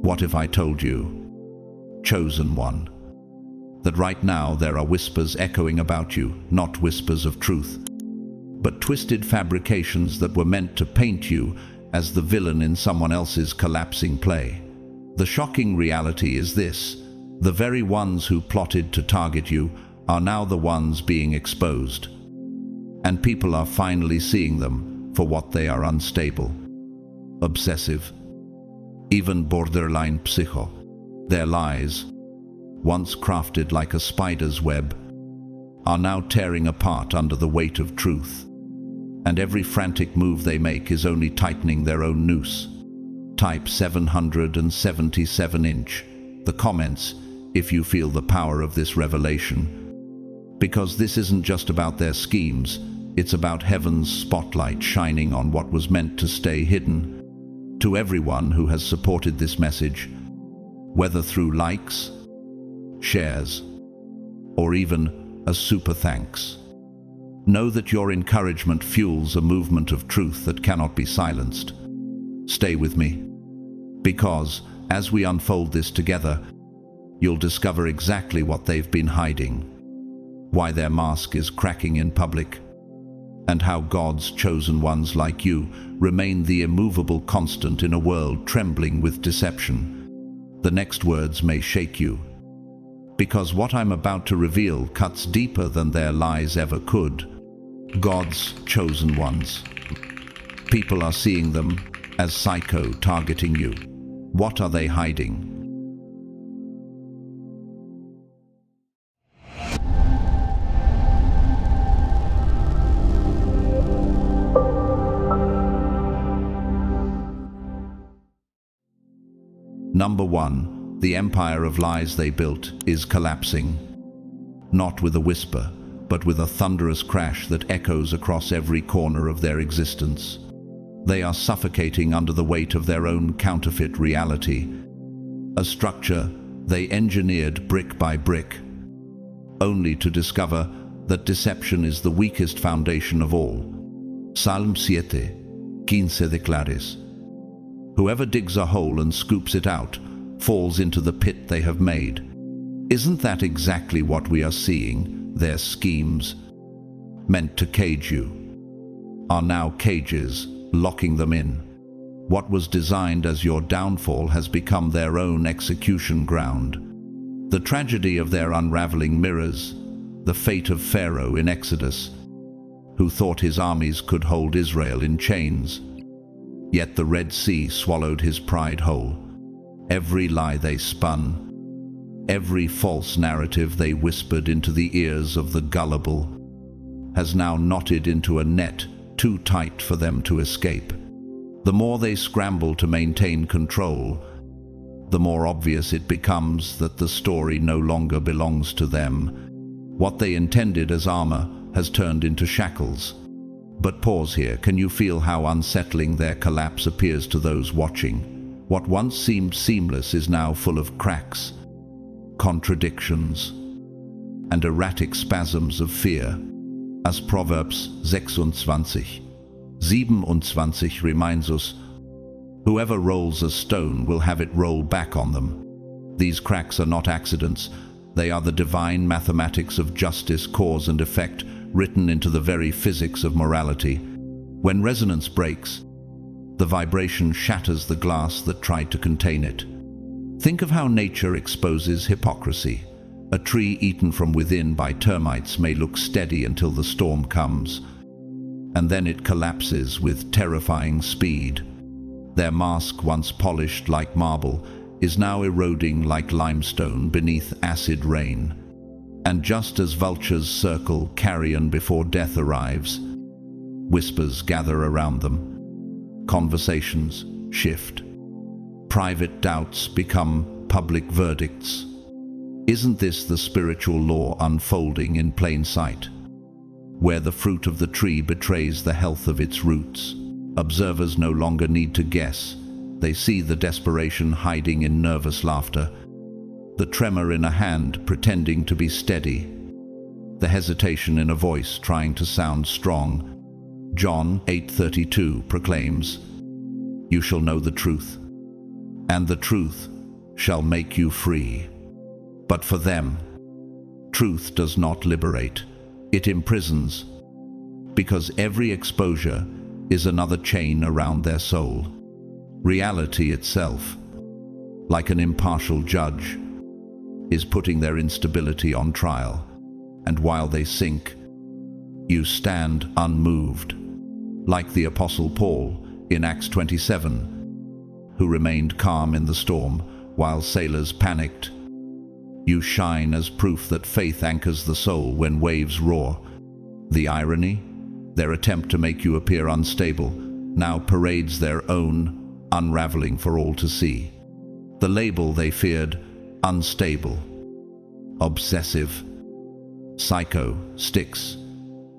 What if I told you, chosen one, that right now there are whispers echoing about you, not whispers of truth, but twisted fabrications that were meant to paint you as the villain in someone else's collapsing play? The shocking reality is this: the very ones who plotted to target you are now the ones being exposed. And people are finally seeing them for what they are: unstable, obsessive, even borderline psycho. Their lies, once crafted like a spider's web, are now tearing apart under the weight of truth. And every frantic move they make is only tightening their own noose. Type 777-inch. The comments, if you feel the power of this revelation. Because this isn't just about their schemes, it's about heaven's spotlight shining on what was meant to stay hidden. To everyone who has supported this message, whether through likes, shares, or even a super thanks, know that your encouragement fuels a movement of truth that cannot be silenced. Stay with me, because as we unfold this together, you'll discover exactly what they've been hiding, why their mask is cracking in public, and how God's chosen ones like you remain the immovable constant in a world trembling with deception. The next words may shake you, because what I'm about to reveal cuts deeper than their lies ever could. God's chosen ones. People are seeing them as psycho targeting you. What are they hiding? Number 1, the empire of lies they built is collapsing. Not with a whisper, but with a thunderous crash that echoes across every corner of their existence. They are suffocating under the weight of their own counterfeit reality, a structure they engineered brick by brick, only to discover that deception is the weakest foundation of all. Psalm 7:15 declares, "Whoever digs a hole and scoops it out falls into the pit they have made." Isn't that exactly what we are seeing? Their schemes, meant to cage you, are now cages, locking them in. What was designed as your downfall has become their own execution ground. The tragedy of their unraveling mirrors the fate of Pharaoh in Exodus, who thought his armies could hold Israel in chains. Yet the Red Sea swallowed his pride whole. Every lie they spun, every false narrative they whispered into the ears of the gullible, has now knotted into a net too tight for them to escape. The more they scramble to maintain control, the more obvious it becomes that the story no longer belongs to them. What they intended as armor has turned into shackles. But pause here. Can you feel how unsettling their collapse appears to those watching? What once seemed seamless is now full of cracks, contradictions, and erratic spasms of fear. As Proverbs 26:27 reminds us, whoever rolls a stone will have it roll back on them. These cracks are not accidents. They are the divine mathematics of justice, cause and effect, written into the very physics of morality. When resonance breaks, the vibration shatters the glass that tried to contain it. Think of how nature exposes hypocrisy. A tree eaten from within by termites may look steady until the storm comes, and then it collapses with terrifying speed. Their mask, once polished like marble, is now eroding like limestone beneath acid rain. And just as vultures circle carrion before death arrives, whispers gather around them. Conversations shift. Private doubts become public verdicts. Isn't this the spiritual law unfolding in plain sight? Where the fruit of the tree betrays the health of its roots, observers no longer need to guess. They see the desperation hiding in nervous laughter, the tremor in a hand pretending to be steady, the hesitation in a voice trying to sound strong. John 8:32 proclaims, "You shall know the truth, and the truth shall make you free. But for them, truth does not liberate, it imprisons, because every exposure is another chain around their soul. Reality itself, like an impartial judge, is putting their instability on trial, and while they sink, you stand unmoved, like the Apostle Paul in Acts 27, who remained calm in the storm while sailors panicked. You shine as proof that faith anchors the soul when waves roar. The irony? Their attempt to make you appear unstable now parades their own unraveling for all to see. The label they feared, unstable, obsessive, psycho, sticks,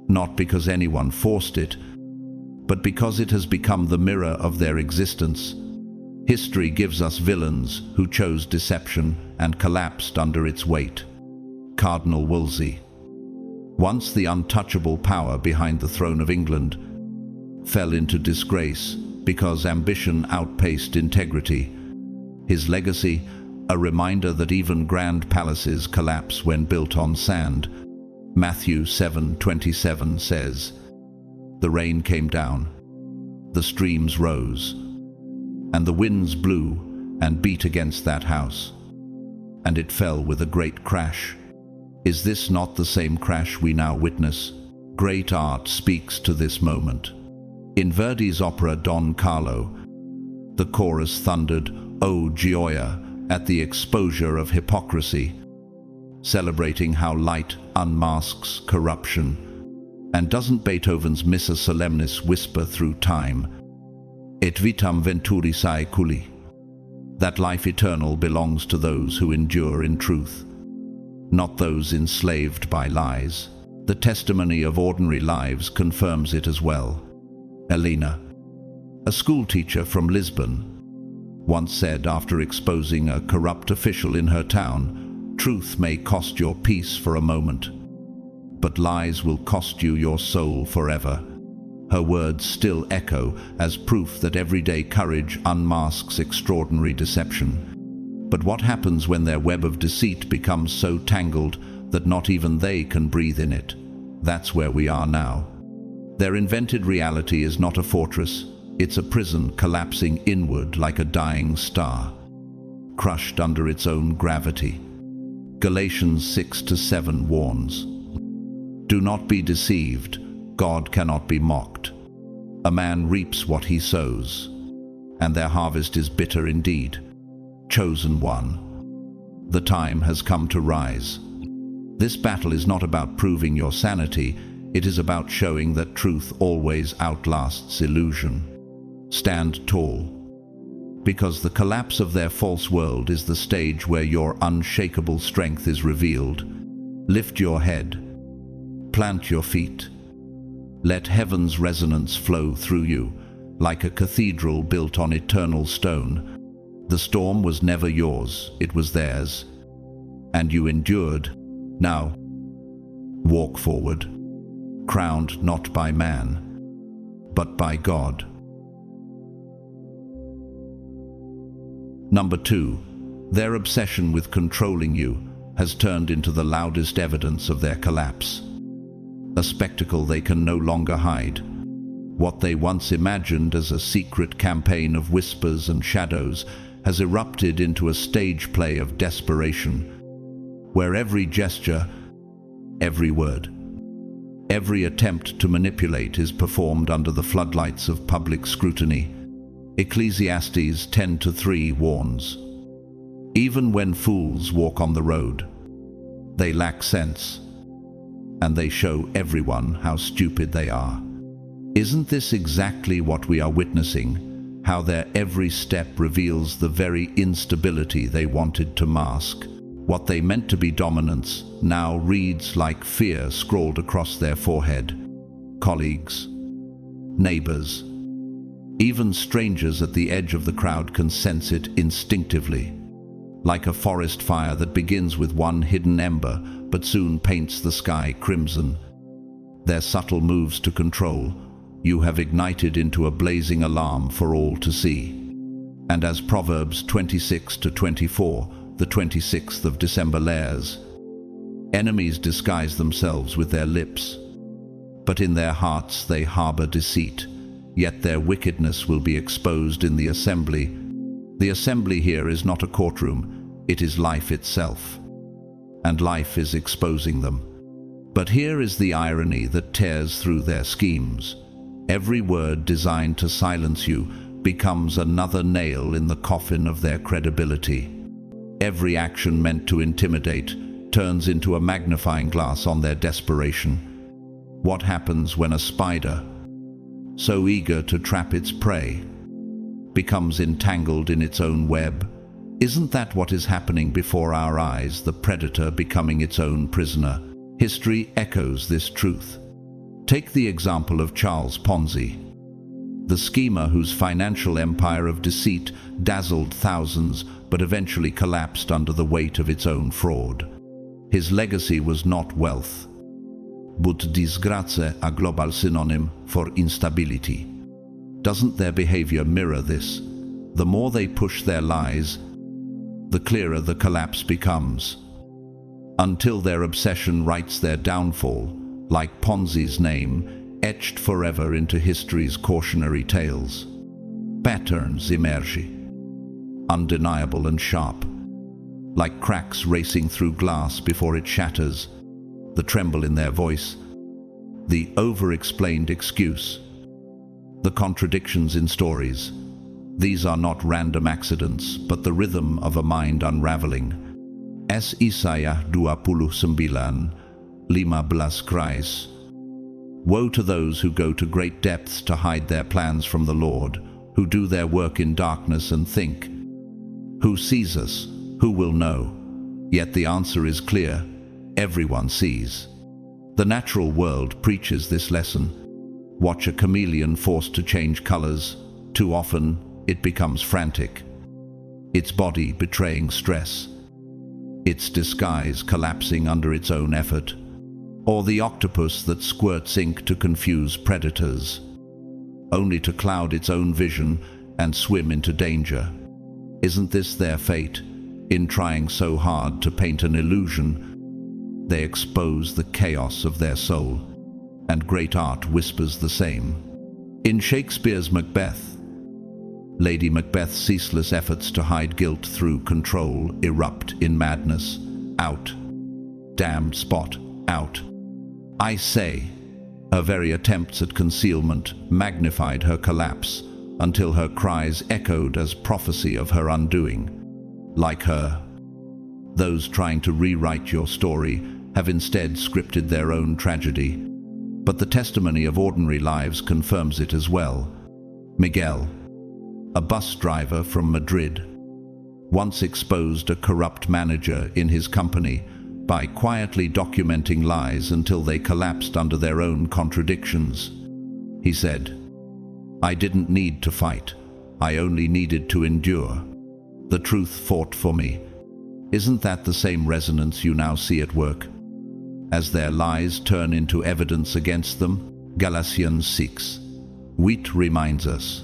not because anyone forced it, but because it has become the mirror of their existence. History gives us villains who chose deception and collapsed under its weight. Cardinal Wolsey, once the untouchable power behind the throne of England, fell into disgrace because ambition outpaced integrity. His legacy, a reminder that even grand palaces collapse when built on sand. Matthew 7:27 says, "The rain came down, the streams rose, and the winds blew and beat against that house, and it fell with a great crash." Is this not the same crash we now witness? Great art speaks to this moment. In Verdi's opera Don Carlo, the chorus thundered, "O Gioia," at the exposure of hypocrisy, celebrating how light unmasks corruption. And doesn't Beethoven's Missa Solemnis whisper through time, "Et vitam venturi saeculi," that life eternal belongs to those who endure in truth, not those enslaved by lies. The testimony of ordinary lives confirms it as well. Helena, a schoolteacher from Lisbon, once said after exposing a corrupt official in her town, "Truth may cost your peace for a moment, but lies will cost you your soul forever." Her words still echo as proof that everyday courage unmasks extraordinary deception. But what happens when their web of deceit becomes so tangled that not even they can breathe in it? That's where we are now. Their invented reality is not a fortress, it's a prison collapsing inward like a dying star, crushed under its own gravity. Galatians 6-7 warns, "Do not be deceived, God cannot be mocked. A man reaps what he sows, and their harvest is bitter indeed." Chosen one, the time has come to rise. This battle is not about proving your sanity, it is about showing that truth always outlasts illusion. Stand tall, because the collapse of their false world is the stage where your unshakable strength is revealed. Lift your head, plant your feet, let heaven's resonance flow through you, like a cathedral built on eternal stone. The storm was never yours, it was theirs, and you endured. Now, walk forward, crowned not by man, but by God. Number 2, their obsession with controlling you has turned into the loudest evidence of their collapse. A spectacle they can no longer hide. What they once imagined as a secret campaign of whispers and shadows has erupted into a stage play of desperation, where every gesture, every word, every attempt to manipulate is performed under the floodlights of public scrutiny. Ecclesiastes 10:3 warns, "Even when fools walk on the road, they lack sense, and they show everyone how stupid they are." Isn't this exactly what we are witnessing? How their every step reveals the very instability they wanted to mask. What they meant to be dominance now reads like fear scrawled across their forehead. Colleagues, neighbors, even strangers at the edge of the crowd can sense it instinctively. Like a forest fire that begins with one hidden ember but soon paints the sky crimson. Their subtle moves to control you have ignited into a blazing alarm for all to see. And as Proverbs 26 to 24, the 26th of December lares, enemies disguise themselves with their lips, but in their hearts they harbor deceit, yet their wickedness will be exposed in the assembly. The assembly here is not a courtroom, it is life itself, and life is exposing them. But here is the irony that tears through their schemes. Every word designed to silence you becomes another nail in the coffin of their credibility. Every action meant to intimidate turns into a magnifying glass on their desperation. What happens when a spider, so eager to trap its prey, becomes entangled in its own web? Isn't that what is happening before our eyes, the predator becoming its own prisoner? History echoes this truth. Take the example of Charles Ponzi, the schemer whose financial empire of deceit dazzled thousands but eventually collapsed under the weight of its own fraud. His legacy was not wealth, but disgrazie, a global synonym for instability. Doesn't their behavior mirror this? The more they push their lies, the clearer the collapse becomes, until their obsession writes their downfall, like Ponzi's name, etched forever into history's cautionary tales. Patterns emerge, undeniable and sharp, like cracks racing through glass before it shatters, the tremble in their voice, the over-explained excuse, the contradictions in stories. These are not random accidents, but the rhythm of a mind unraveling. Es Isaiah 29, 15. Woe to those who go to great depths to hide their plans from the Lord, who do their work in darkness and think, who sees us? Who will know? Yet the answer is clear. Everyone sees. The natural world preaches this lesson. Watch a chameleon forced to change colors. Too often, it becomes frantic, its body betraying stress, its disguise collapsing under its own effort. Or the octopus that squirts ink to confuse predators, only to cloud its own vision and swim into danger. Isn't this their fate? In trying so hard to paint an illusion, they expose the chaos of their soul, and great art whispers the same. In Shakespeare's Macbeth, Lady Macbeth's ceaseless efforts to hide guilt through control erupt in madness. Out. Damned spot. Out. I say. Her very attempts at concealment magnified her collapse until her cries echoed as prophecy of her undoing. Like her, those trying to rewrite your story have instead scripted their own tragedy. But the testimony of ordinary lives confirms it as well. Miguel, a bus driver from Madrid, once exposed a corrupt manager in his company by quietly documenting lies until they collapsed under their own contradictions. He said, "I didn't need to fight. I only needed to endure. The truth fought for me." Isn't that the same resonance you now see at work? As their lies turn into evidence against them, Galatians 6. Wheat reminds us,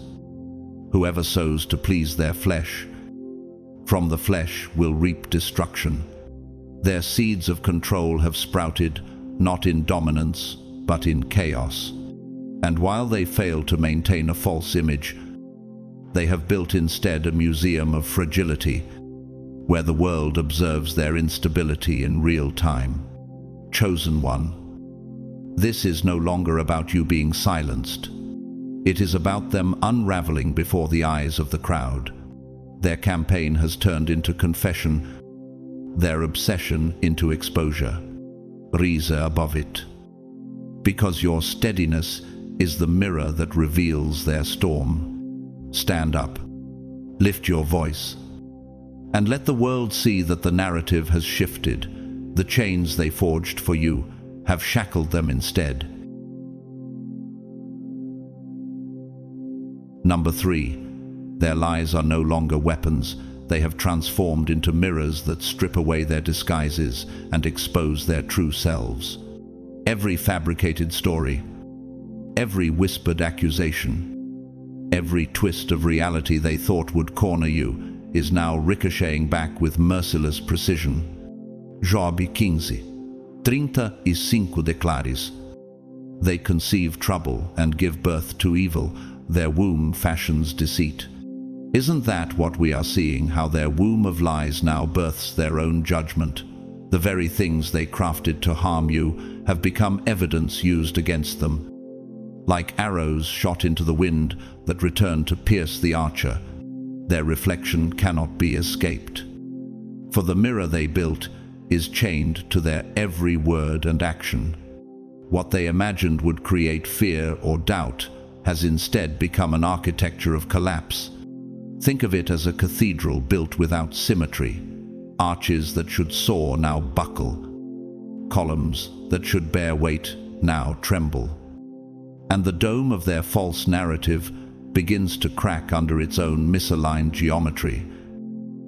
whoever sows to please their flesh, from the flesh will reap destruction. Their seeds of control have sprouted, not in dominance, but in chaos. And while they fail to maintain a false image, they have built instead a museum of fragility, where the world observes their instability in real time. Chosen one, this is no longer about you being silenced. It is about them unraveling before the eyes of the crowd. Their campaign has turned into confession, their obsession into exposure. Rise above it. Because your steadiness is the mirror that reveals their storm. Stand up. Lift your voice. And let the world see that the narrative has shifted. The chains they forged for you have shackled them instead. Number 3. Their lies are no longer weapons. They have transformed into mirrors that strip away their disguises and expose their true selves. Every fabricated story, every whispered accusation, Every twist of reality they thought would corner you is now ricocheting back with merciless precision. Job 15:35 declares, "They conceive trouble and give birth to evil, their womb fashions deceit." Isn't that what we are seeing, how their womb of lies now births their own judgment? The very things they crafted to harm you have become evidence used against them. Like arrows shot into the wind that return to pierce the archer, their reflection cannot be escaped. For the mirror they built is chained to their every word and action. What they imagined would create fear or doubt has instead become an architecture of collapse. Think of it as a cathedral built without symmetry. Arches that should soar now buckle. Columns that should bear weight now tremble. And the dome of their false narrative begins to crack under its own misaligned geometry.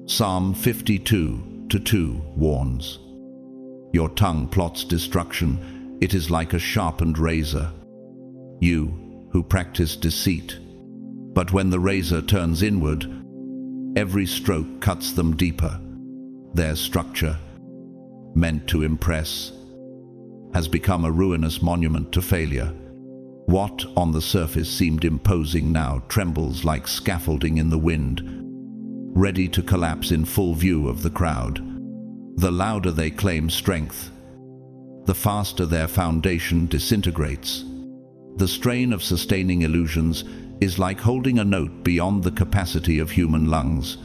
Psalm 52:2 warns, "Your tongue plots destruction, it is like a sharpened razor. You who practice deceit, but when the razor turns inward, every stroke cuts them deeper." Their structure, meant to impress, has become a ruinous monument to failure. What on the surface seemed imposing now trembles like scaffolding in the wind, ready to collapse in full view of the crowd. The louder they claim strength, the faster their foundation disintegrates. The strain of sustaining illusions is like holding a note beyond the capacity of human lungs.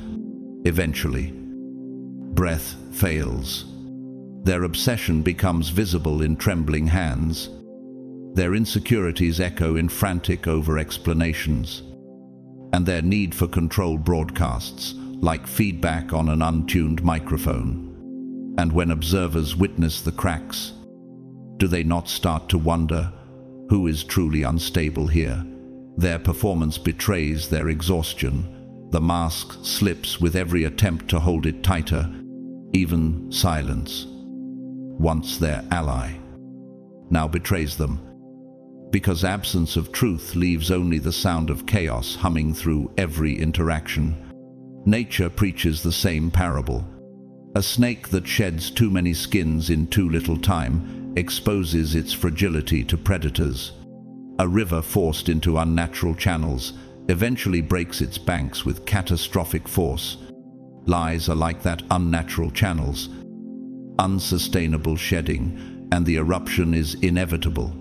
Eventually, breath fails. Their obsession becomes visible in trembling hands. Their insecurities echo in frantic over-explanations. And their need for control broadcasts like feedback on an untuned microphone. And when observers witness the cracks, do they not start to wonder who is truly unstable here? Their performance betrays their exhaustion. The mask slips with every attempt to hold it tighter. Even silence, once their ally, now betrays them, because absence of truth leaves only the sound of chaos humming through every interaction. Nature preaches the same parable. A snake that sheds too many skins in too little time exposes its fragility to predators. A river forced into unnatural channels eventually breaks its banks with catastrophic force. Lies are like that unnatural channels, unsustainable shedding, and the eruption is inevitable.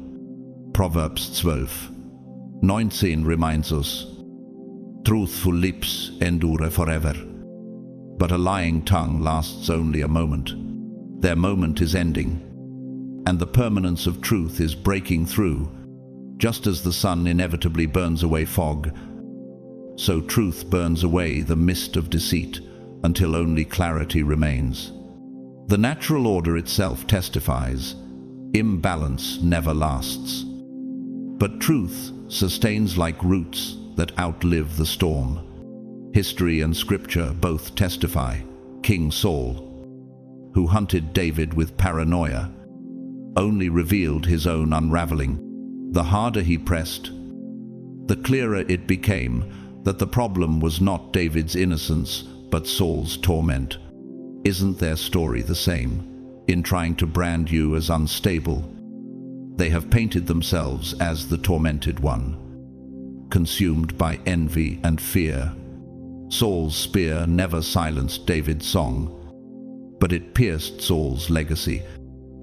Proverbs 12:19 reminds us, "Truthful lips endure forever." But a lying tongue lasts only a moment. Their moment is ending, and the permanence of truth is breaking through. Just as the sun inevitably burns away fog, so truth burns away the mist of deceit until only clarity remains. The natural order itself testifies, imbalance never lasts. But truth sustains like roots that outlive the storm. History and scripture both testify. King Saul, who hunted David with paranoia, only revealed his own unraveling. The harder he pressed, the clearer it became that the problem was not David's innocence, but Saul's torment. Isn't their story the same? In trying to brand you as unstable, they have painted themselves as the tormented one, consumed by envy and fear. Saul's spear never silenced David's song, but it pierced Saul's legacy,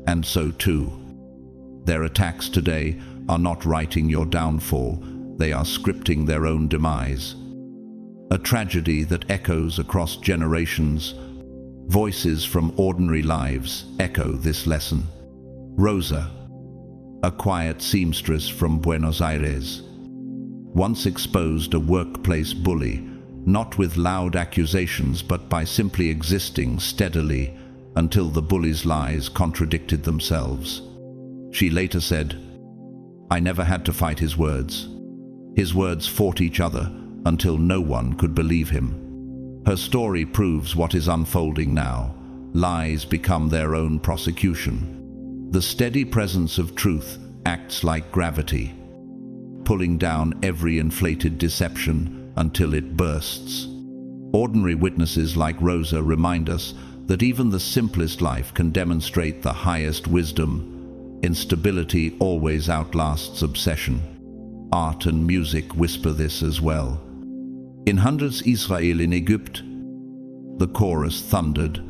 and so too. Their attacks today are not writing your downfall, they are scripting their own demise. A tragedy that echoes across generations. Voices from ordinary lives echo this lesson. Rosa, a quiet seamstress from Buenos Aires, once exposed a workplace bully, not with loud accusations but by simply existing steadily until the bully's lies contradicted themselves. She later said, "I never had to fight his words. His words fought each other until no one could believe him." Her story proves what is unfolding now. Lies become their own prosecution. The steady presence of truth acts like gravity. pulling down every inflated deception until it bursts. Ordinary witnesses like Rosa remind us that even the simplest life can demonstrate the highest wisdom. Instability always outlasts obsession. Art and music whisper this as well. In Hundreds Israel in Egypt, the chorus thundered.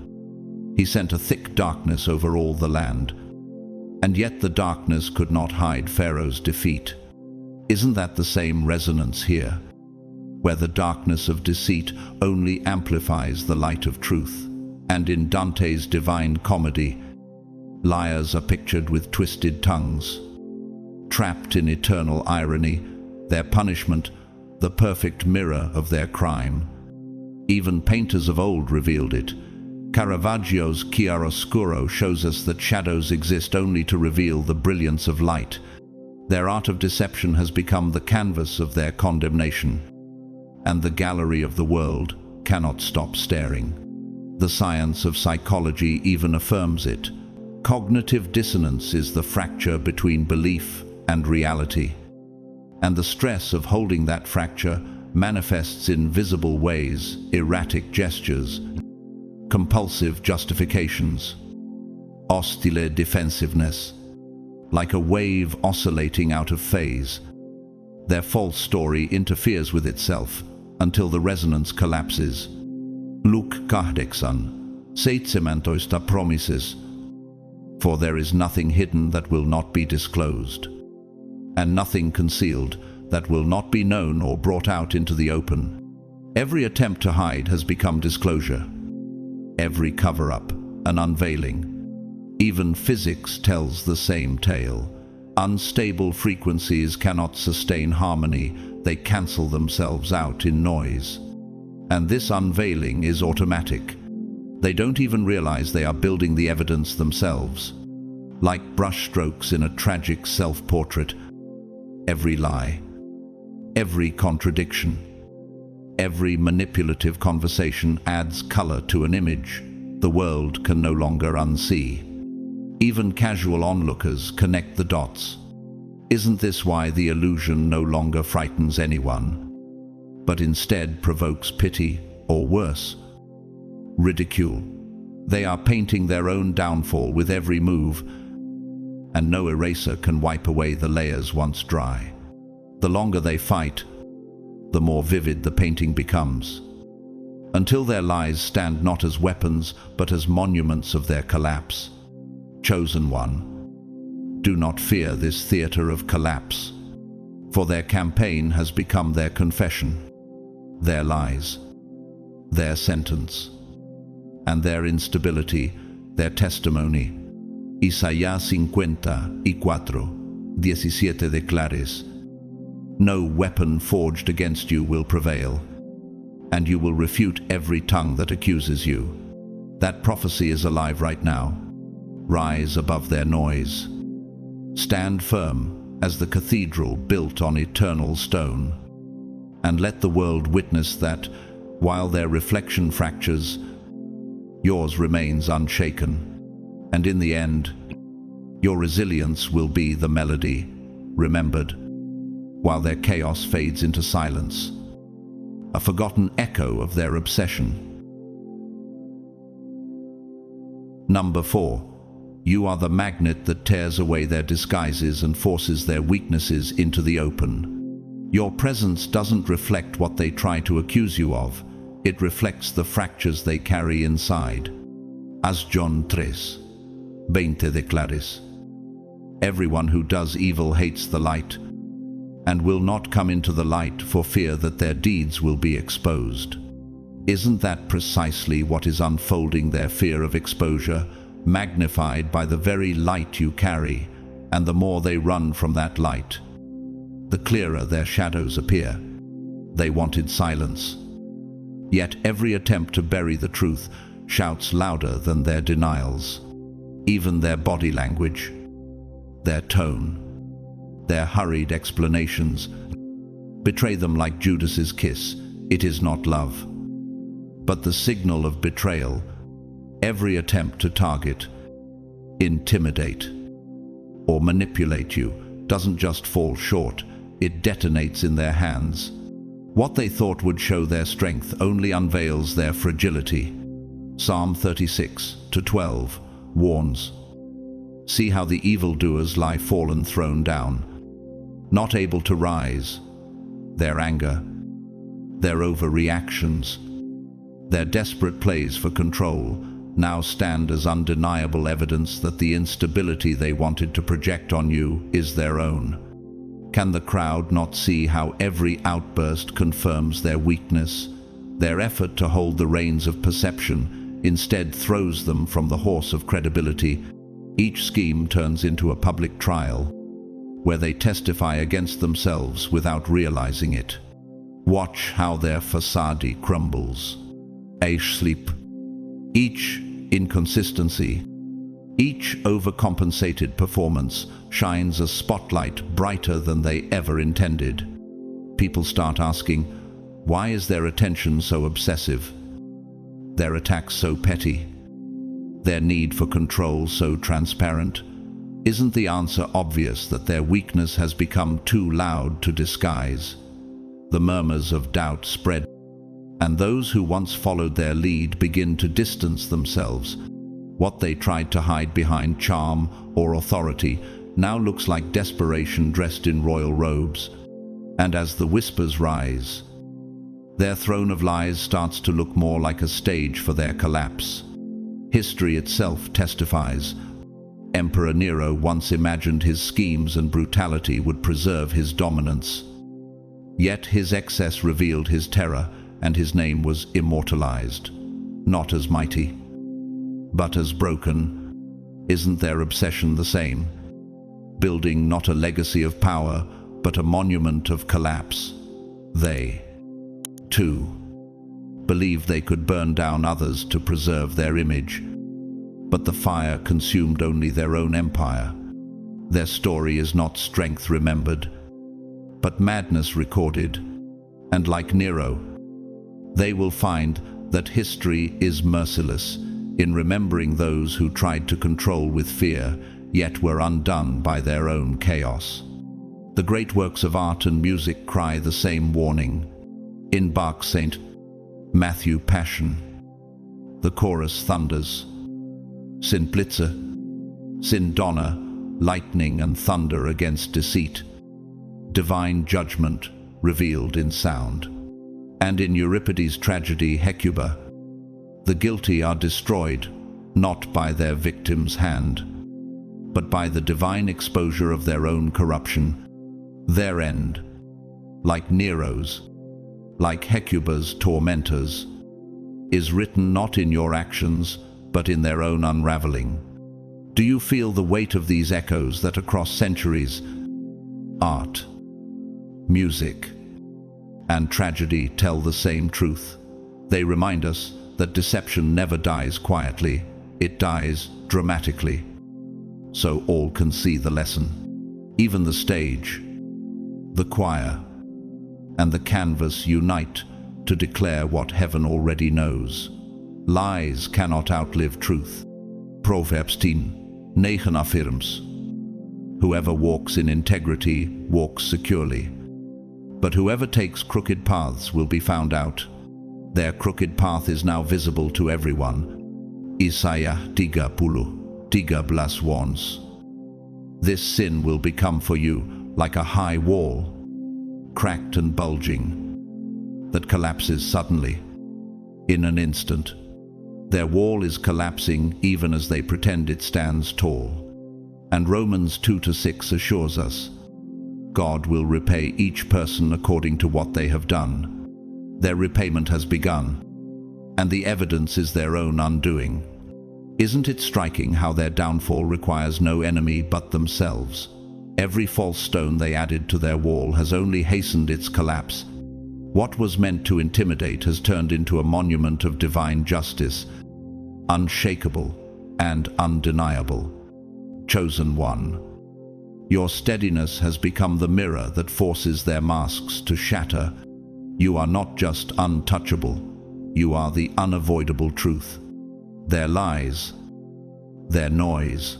He sent a thick darkness over all the land, and yet the darkness could not hide Pharaoh's defeat. Isn't that the same resonance here, where the darkness of deceit only amplifies the light of truth? And in Dante's Divine Comedy, liars are pictured with twisted tongues. Trapped in eternal irony, their punishment, the perfect mirror of their crime. Even painters of old revealed it. Caravaggio's chiaroscuro shows us that shadows exist only to reveal the brilliance of light. Their art of deception has become the canvas of their condemnation, and the gallery of the world cannot stop staring. The science of psychology even affirms it. Cognitive dissonance is the fracture between belief and reality, and the stress of holding that fracture manifests in visible ways: erratic gestures, compulsive justifications, hostile defensiveness, like a wave oscillating out of phase. Their false story interferes with itself until the resonance collapses. Luke Kahdeksan, Seitsemantoista promises, for there is nothing hidden that will not be disclosed, and nothing concealed that will not be known or brought out into the open. Every attempt to hide has become disclosure. Every cover-up, an unveiling. Even physics tells the same tale. Unstable frequencies cannot sustain harmony, they cancel themselves out in noise. And this unveiling is automatic. They don't even realize they are building the evidence themselves. Like brushstrokes in a tragic self-portrait, every lie, every contradiction, every manipulative conversation adds color to an image the world can no longer unsee. Even casual onlookers connect the dots. Isn't this why the illusion no longer frightens anyone, but instead provokes pity, or worse, ridicule? They are painting their own downfall with every move, and no eraser can wipe away the layers once dry. The longer they fight, the more vivid the painting becomes, until their lies stand not as weapons, but as monuments of their collapse. Chosen one, do not fear this theater of collapse, for their campaign has become their confession, their lies, their sentence, and their instability, their testimony. Isaías 50:4, declares, no weapon forged against you will prevail, and you will refute every tongue that accuses you. That prophecy is alive right now. Rise above their noise. Stand firm as the cathedral built on eternal stone, and let the world witness that, while their reflection fractures, yours remains unshaken. And in the end, your resilience will be the melody, remembered, while their chaos fades into silence, a forgotten echo of their obsession. Number 4. You are the magnet that tears away their disguises and forces their weaknesses into the open. Your presence doesn't reflect what they try to accuse you of. It reflects the fractures they carry inside. As John 3:20 declares, everyone who does evil hates the light, and will not come into the light for fear that their deeds will be exposed. Isn't that precisely what is unfolding? Their fear of exposure, magnified by the very light you carry, and the more they run from that light, the clearer their shadows appear. They wanted silence, yet every attempt to bury the truth shouts louder than their denials. Even their body language, their tone, their hurried explanations betray them like Judas's kiss. It is not love, but the signal of betrayal. Every attempt to target, intimidate, or manipulate you doesn't just fall short, it detonates in their hands. What they thought would show their strength only unveils their fragility. Psalm 36:12 warns, "See how the evildoers lie fallen, thrown down, not able to rise. Their anger, their overreactions, their desperate plays for control now stand as undeniable evidence that the instability they wanted to project on you is their own. Can the crowd not see how every outburst confirms their weakness? Their effort to hold the reins of perception instead throws them from the horse of credibility. Each scheme turns into a public trial, where they testify against themselves without realizing it. Watch how their facade crumbles. Sleep. Each inconsistency, each overcompensated performance shines a spotlight brighter than they ever intended. People start asking, why is their attention so obsessive? Their attacks so petty? Their need for control so transparent? Isn't the answer obvious that their weakness has become too loud to disguise? The murmurs of doubt spread, and those who once followed their lead begin to distance themselves. What they tried to hide behind charm or authority now looks like desperation dressed in royal robes. And as the whispers rise, their throne of lies starts to look more like a stage for their collapse. History itself testifies. Emperor Nero once imagined his schemes and brutality would preserve his dominance. Yet his excess revealed his terror, and his name was immortalized, not as mighty, but as broken. Isn't their obsession the same? Building not a legacy of power, but a monument of collapse. They, too, believed they could burn down others to preserve their image, but the fire consumed only their own empire. Their story is not strength remembered, but madness recorded, and like Nero, they will find that history is merciless in remembering those who tried to control with fear, yet were undone by their own chaos. The great works of art and music cry the same warning. In Bach's St. Matthew Passion, the chorus thunders, "Sin Blitze, sin Donner, lightning and thunder against deceit, divine judgment revealed in sound." And in Euripides' tragedy Hecuba, the guilty are destroyed, not by their victim's hand, but by the divine exposure of their own corruption. Their end, like Nero's, like Hecuba's tormentors, is written not in your actions, but in their own unraveling. Do you feel the weight of these echoes that across centuries, art, music, and tragedy tell the same truth? They remind us that deception never dies quietly, it dies dramatically. So all can see the lesson. Even the stage, the choir, and the canvas unite to declare what heaven already knows. Lies cannot outlive truth. Proverbs 10:9 affirms, "Whoever walks in integrity walks securely, but whoever takes crooked paths will be found out." Their crooked path is now visible to everyone. Isaiah 30:13 warns, "This sin will become for you like a high wall, cracked and bulging, that collapses suddenly, in an instant." Their wall is collapsing even as they pretend it stands tall. And Romans 2:6 assures us, God will repay each person according to what they have done. Their repayment has begun, and the evidence is their own undoing. Isn't it striking how their downfall requires no enemy but themselves? Every false stone they added to their wall has only hastened its collapse. What was meant to intimidate has turned into a monument of divine justice, unshakable and undeniable. Chosen one, your steadiness has become the mirror that forces their masks to shatter. You are not just untouchable, you are the unavoidable truth. Their lies, their noise,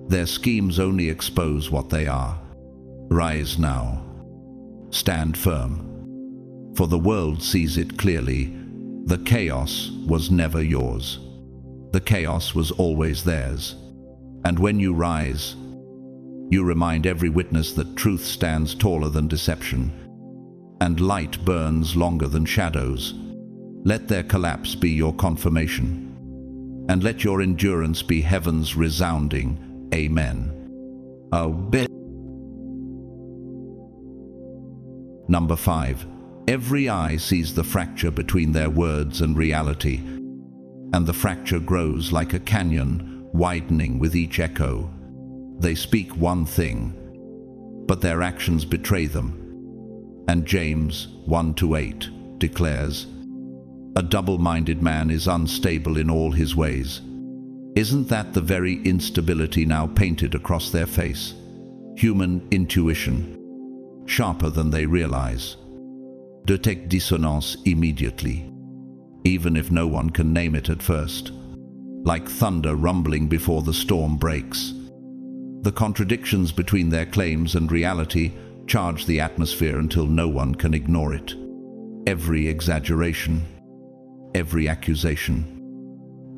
their schemes only expose what they are. Rise now, Stand firm. For the world sees it clearly. The chaos was never yours. The chaos was always theirs. And when you rise, you remind every witness that truth stands taller than deception, and light burns longer than shadows. Let their collapse be your confirmation, and let your endurance be heaven's resounding Amen. Number 5. Every eye sees the fracture between their words and reality, and the fracture grows like a canyon, widening with each echo. They speak one thing, but their actions betray them. And James 1:8 declares, "A double-minded man is unstable in all his ways." Isn't that the very instability now painted across their face? Human intuition, sharper than they realize. Detect dissonance immediately, even if no one can name it at first. Like thunder rumbling before the storm breaks. The contradictions between their claims and reality charge the atmosphere until no one can ignore it. Every exaggeration, every accusation,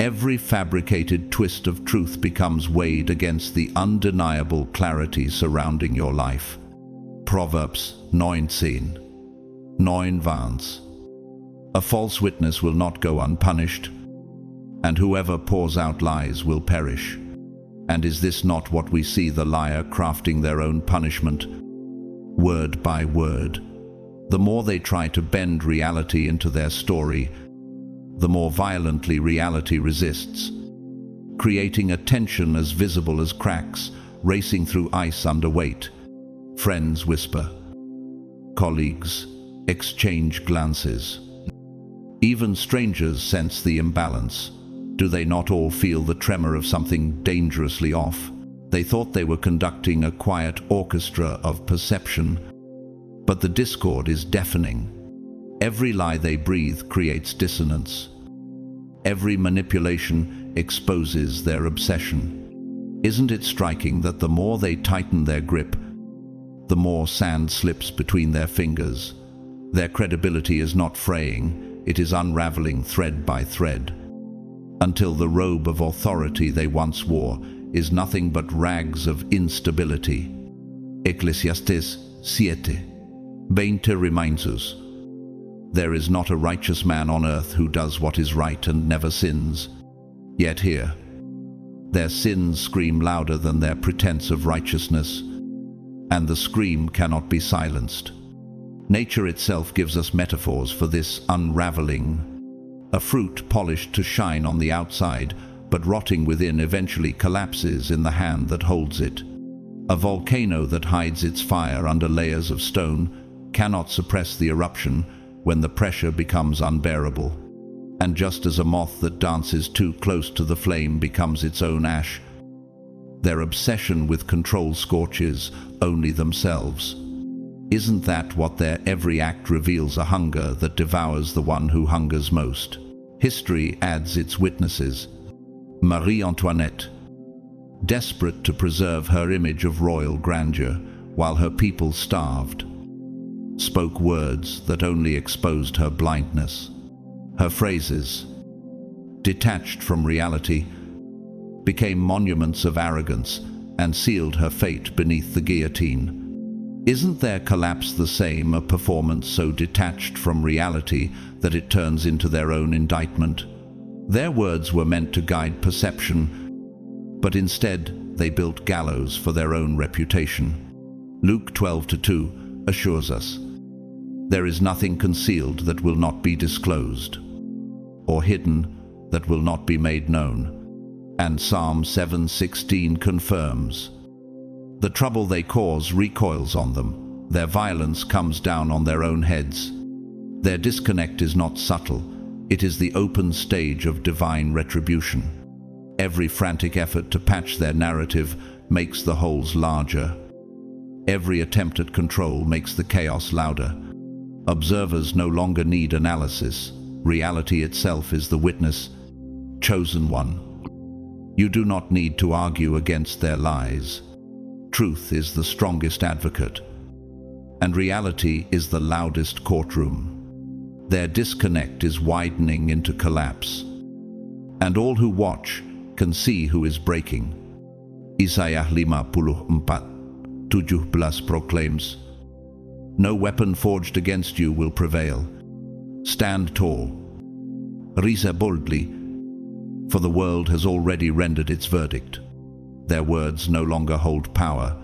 every fabricated twist of truth becomes weighed against the undeniable clarity surrounding your life. Proverbs 19:9. A false witness will not go unpunished, and whoever pours out lies will perish. And is this not what we see the liar crafting their own punishment? Word by word. The more they try to bend reality into their story, the more violently reality resists, creating a tension as visible as cracks racing through ice under weight. Friends whisper. Colleagues exchange glances. Even strangers sense the imbalance. Do they not all feel the tremor of something dangerously off? They thought they were conducting a quiet orchestra of perception, but the discord is deafening. Every lie they breathe creates dissonance. Every manipulation exposes their obsession. Isn't it striking that the more they tighten their grip, the more sand slips between their fingers? Their credibility is not fraying, it is unraveling thread by thread, until the robe of authority they once wore is nothing but rags of instability. Ecclesiastes 7:20 reminds us, "There is not a righteous man on earth who does what is right and never sins." Yet here, their sins scream louder than their pretense of righteousness, and the scream cannot be silenced. Nature itself gives us metaphors for this unraveling. A fruit polished to shine on the outside, but rotting within eventually collapses in the hand that holds it. A volcano that hides its fire under layers of stone cannot suppress the eruption when the pressure becomes unbearable. And just as a moth that dances too close to the flame becomes its own ash, their obsession with control scorches only themselves. Isn't that what their every act reveals, a hunger that devours the one who hungers most? History adds its witnesses. Marie Antoinette, desperate to preserve her image of royal grandeur while her people starved, spoke words that only exposed her blindness. Her phrases, detached from reality, became monuments of arrogance and sealed her fate beneath the guillotine. Isn't their collapse the same, a performance so detached from reality that it turns into their own indictment? Their words were meant to guide perception, but instead they built gallows for their own reputation. Luke 12:2 assures us, "There is nothing concealed that will not be disclosed, or hidden that will not be made known." And Psalm 7:16 confirms, "The trouble they cause recoils on them. Their violence comes down on their own heads." Their disconnect is not subtle. It is the open stage of divine retribution. Every frantic effort to patch their narrative makes the holes larger. Every attempt at control makes the chaos louder. Observers no longer need analysis. Reality itself is the witness. Chosen one. You do not need to argue against their lies. Truth is the strongest advocate. and reality is the loudest courtroom. Their disconnect is widening into collapse, and all who watch can see who is breaking. Isaiah 54:17 proclaims, "No weapon forged against you will prevail. Stand tall. Rise boldly, for the world has already rendered its verdict. Their words no longer hold power,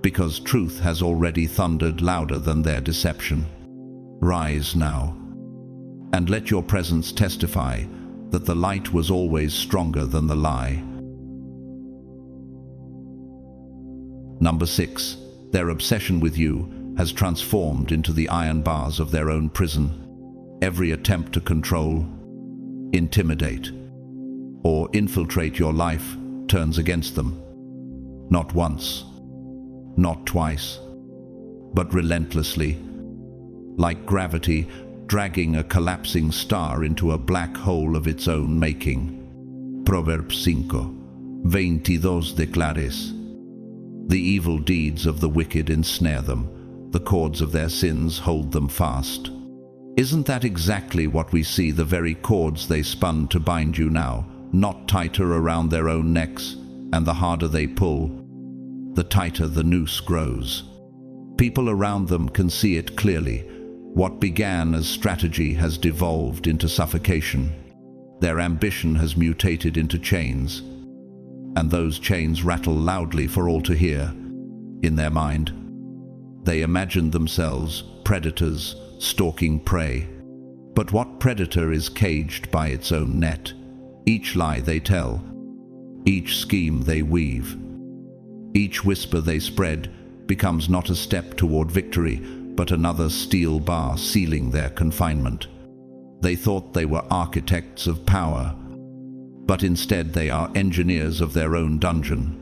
because truth has already thundered louder than their deception. Rise now, and let your presence testify that the light was always stronger than the lie." Number 6. Their obsession with you has transformed into the iron bars of their own prison. Every attempt to control, intimidate, or infiltrate your life turns against them. Not once, not twice, but relentlessly, like gravity dragging a collapsing star into a black hole of its own making. Proverbs 5:22 declares, "The evil deeds of the wicked ensnare them, the cords of their sins hold them fast." Isn't that exactly what we see, the very cords they spun to bind you now, not tighter around their own necks, and the harder they pull, the tighter the noose grows. People around them can see it clearly. What began as strategy has devolved into suffocation. Their ambition has mutated into chains, and those chains rattle loudly for all to hear. In their mind, they imagine themselves predators stalking prey. But what predator is caged by its own net? Each lie they tell, each scheme they weave, each whisper they spread becomes not a step toward victory, but another steel bar sealing their confinement. They thought they were architects of power, but instead they are engineers of their own dungeon.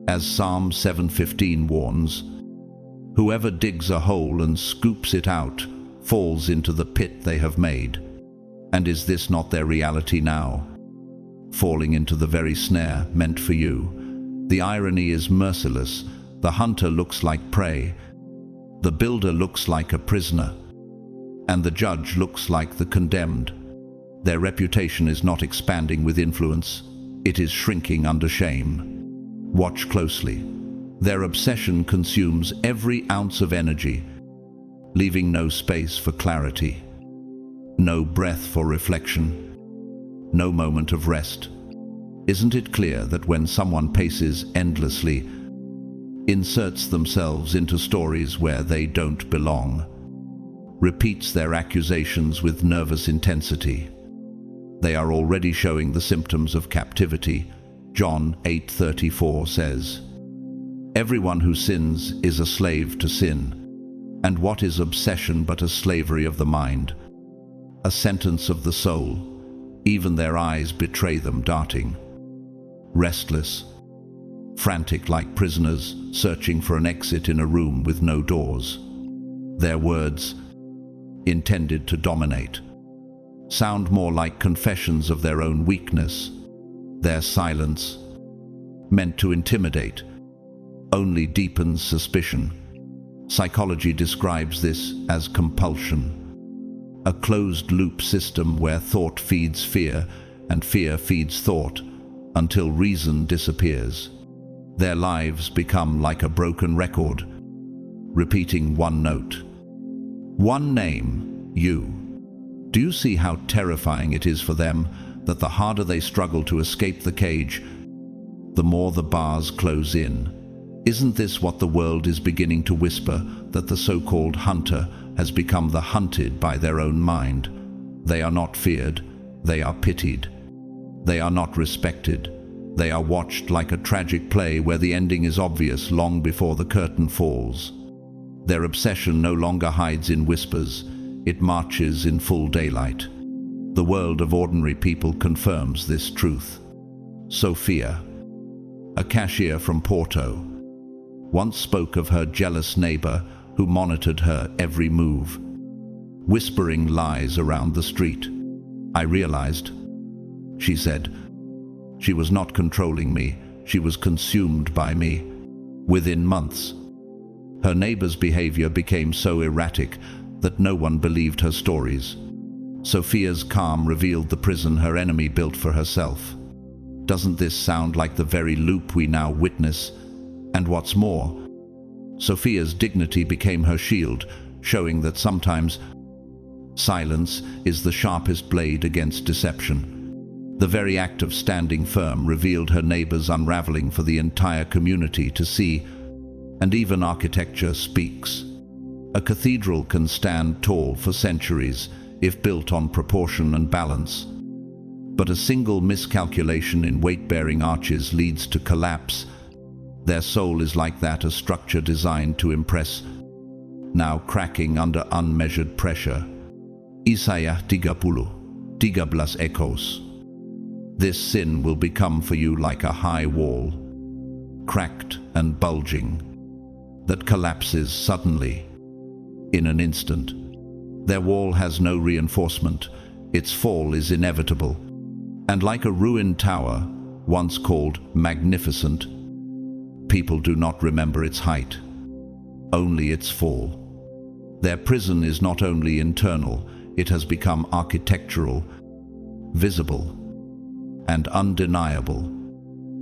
As Psalm 7:15 warns, "Whoever digs a hole and scoops it out falls into the pit they have made." And is this not their reality now? Falling into the very snare meant for you. The irony is merciless. The hunter looks like prey, the builder looks like a prisoner, and the judge looks like the condemned. Their reputation is not expanding with influence, it is shrinking under shame. Watch closely. Their obsession consumes every ounce of energy, leaving no space for clarity, no breath for reflection, no moment of rest. Isn't it clear that when someone paces endlessly, inserts themselves into stories where they don't belong, repeats their accusations with nervous intensity, they are already showing the symptoms of captivity? John 8:34 says, "Everyone who sins is a slave to sin. And what is obsession but a slavery of the mind? A sentence of the soul. Even their eyes betray them, darting. Restless, frantic like prisoners searching for an exit in a room with no doors. Their words, intended to dominate, sound more like confessions of their own weakness. Their silence, meant to intimidate, only deepens suspicion." Psychology describes this as compulsion, a closed-loop system where thought feeds fear and fear feeds thought until reason disappears. Their lives become like a broken record, repeating one note, one name, you. Do you see how terrifying it is for them that the harder they struggle to escape the cage, the more the bars close in? Isn't this what the world is beginning to whisper, that the so-called hunter has become the hunted by their own mind? They are not feared, they are pitied. They are not respected, they are watched like a tragic play where the ending is obvious long before the curtain falls. Their obsession no longer hides in whispers, it marches in full daylight. The world of ordinary people confirms this truth. Sophia, a cashier from Porto, once spoke of her jealous neighbor who monitored her every move, whispering lies around the street. "I realized," she said, "she was not controlling me, she was consumed by me." Within months, Her neighbor's behavior became so erratic that no one believed her stories. Sophia's calm revealed the prison her enemy built for herself. Doesn't this sound like the very loop we now witness? And what's more, Sophia's dignity became her shield, showing that sometimes silence is the sharpest blade against deception. The very act of standing firm revealed her neighbor's unraveling for the entire community to see, and even architecture speaks. A cathedral can stand tall for centuries if built on proportion and balance. But a single miscalculation in weight-bearing arches leads to collapse. Their soul is like that, a structure designed to impress, now cracking under unmeasured pressure. Isaiah 30, echoes. This sin will become for you like a high wall, cracked and bulging, that collapses suddenly, in an instant. Their wall has no reinforcement. Its fall is inevitable. And like a ruined tower, once called magnificent, people do not remember its height, only its fall. Their prison is not only internal, it has become architectural, visible, and undeniable.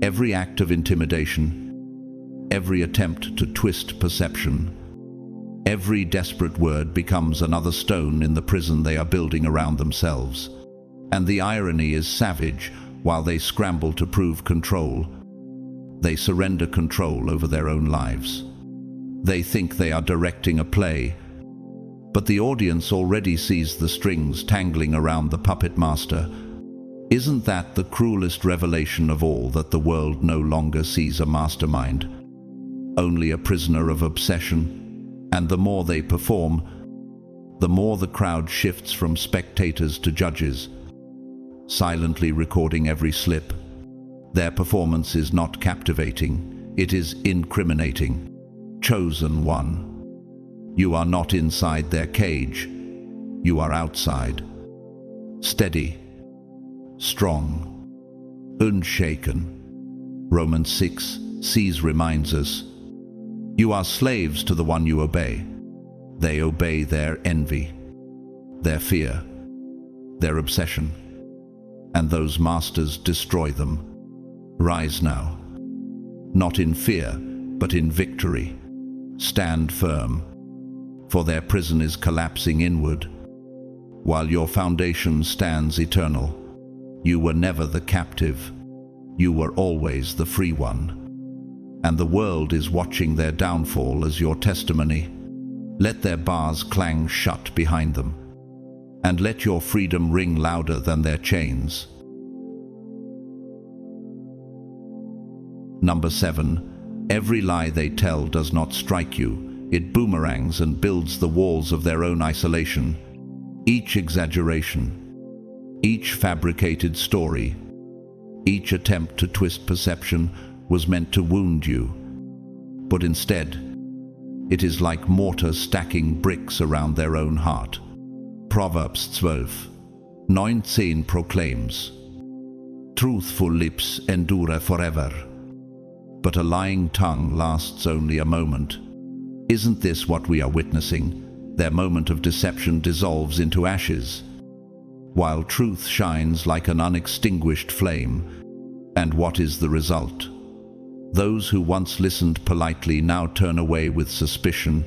Every act of intimidation, every attempt to twist perception, every desperate word becomes another stone in the prison they are building around themselves. And the irony is savage. While they scramble to prove control, they surrender control over their own lives. They think they are directing a play, but the audience already sees the strings tangling around the puppet master. Isn't that the cruelest revelation of all, that the world no longer sees a mastermind, only a prisoner of obsession? And the more they perform, the more the crowd shifts from spectators to judges, silently recording every slip. Their performance is not captivating, it is incriminating. Chosen one, you are not inside their cage, you are outside. Steady, strong, unshaken. Romans 6:6 reminds us, you are slaves to the one you obey. They obey their envy, their fear, their obsession, and those masters destroy them. Rise now, not in fear, but in victory. Stand firm, for their prison is collapsing inward, while your foundation stands eternal. You were never the captive, you were always the free one. And the world is watching their downfall as your testimony. Let their bars clang shut behind them, and let your freedom ring louder than their chains. Number 7. Every lie they tell does not strike you. It boomerangs and builds the walls of their own isolation. Each exaggeration, each fabricated story, each attempt to twist perception was meant to wound you. But instead, it is like mortar stacking bricks around their own heart. Proverbs 12:19 proclaims, truthful lips endure forever, but a lying tongue lasts only a moment. Isn't this what we are witnessing? Their moment of deception dissolves into ashes, while truth shines like an unextinguished flame. And what is the result? Those who once listened politely now turn away with suspicion,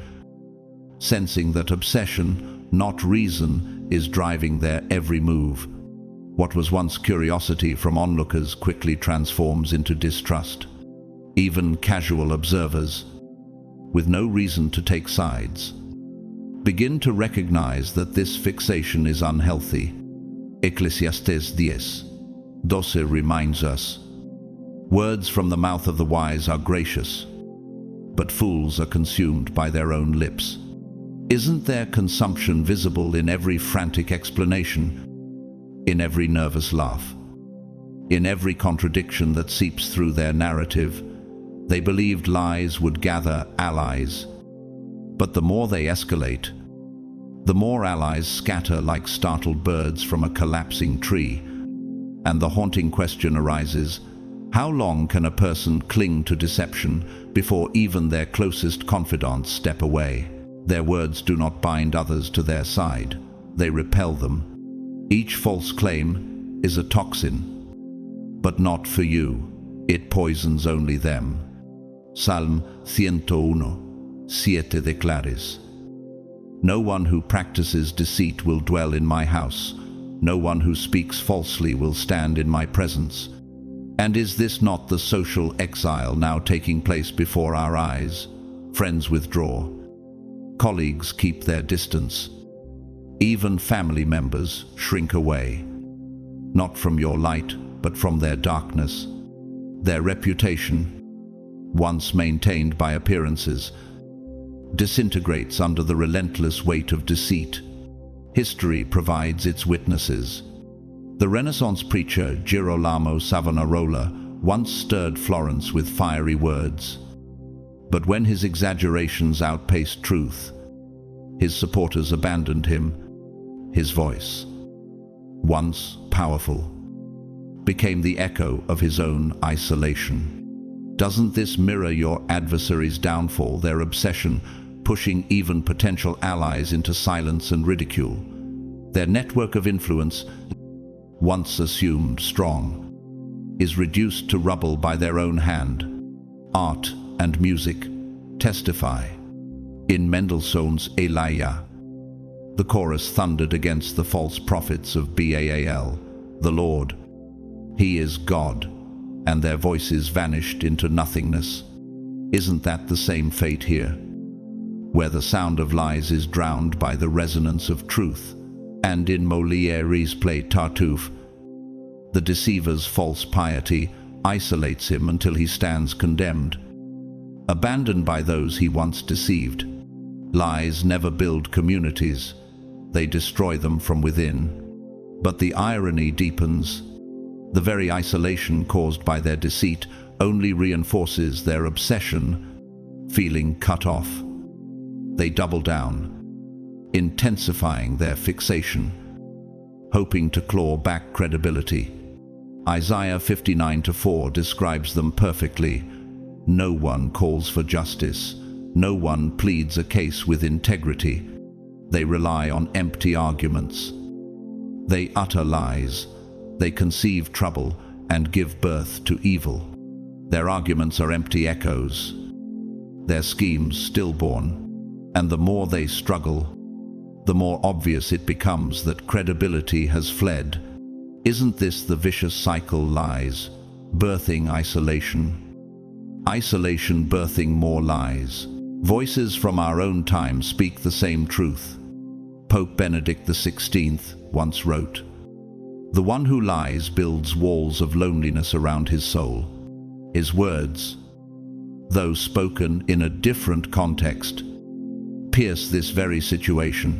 sensing that obsession, not reason, is driving their every move. What was once curiosity from onlookers quickly transforms into distrust. Even casual observers, with no reason to take sides, begin to recognize that this fixation is unhealthy. Ecclesiastes 10:12 reminds us, words from the mouth of the wise are gracious, but fools are consumed by their own lips. Isn't their consumption visible in every frantic explanation, in every nervous laugh, in every contradiction that seeps through their narrative? They believed lies would gather allies, but the more they escalate, the more allies scatter like startled birds from a collapsing tree. And the haunting question arises, How long can a person cling to deception before even their closest confidants step away? Their words do not bind others to their side. They repel them. Each false claim is a toxin, but not for you. It poisons only them. Psalm 101:7 declares, "No one who practices deceit will dwell in my house. No one who speaks falsely will stand in my presence." And is this not the social exile now taking place before our eyes? Friends withdraw. Colleagues keep their distance. Even family members shrink away, not from your light, but from their darkness. Their reputation, once maintained by appearances, disintegrates under the relentless weight of deceit. History provides its witnesses. The Renaissance preacher Girolamo Savonarola once stirred Florence with fiery words. But when his exaggerations outpaced truth, his supporters abandoned him. His voice, once powerful, became the echo of his own isolation. Doesn't this mirror your adversary's downfall, their obsession, pushing even potential allies into silence and ridicule? Their network of influence, once assumed strong, is reduced to rubble by their own hand. Art and music testify. In Mendelssohn's Elia, the chorus thundered against the false prophets of Baal, the Lord. He is God, and their voices vanished into nothingness. Isn't that the same fate here, where the sound of lies is drowned by the resonance of truth? And in Molière's play Tartuffe, the deceiver's false piety isolates him until he stands condemned, abandoned by those he once deceived. Lies never build communities, they destroy them from within. But the irony deepens. The very isolation caused by their deceit only reinforces their obsession, feeling cut off. They double down, intensifying their fixation, hoping to claw back credibility. Isaiah 59:4 describes them perfectly. No one calls for justice. No one pleads a case with integrity. They rely on empty arguments. They utter lies. They conceive trouble and give birth to evil. Their arguments are empty echoes, their schemes stillborn, and the more they struggle, the more obvious it becomes that credibility has fled. Isn't this the vicious cycle? Lies birthing isolation, isolation birthing more lies. Voices from our own time speak the same truth. Pope Benedict XVI once wrote, "The one who lies builds walls of loneliness around his soul." His words, though spoken in a different context, pierce this very situation.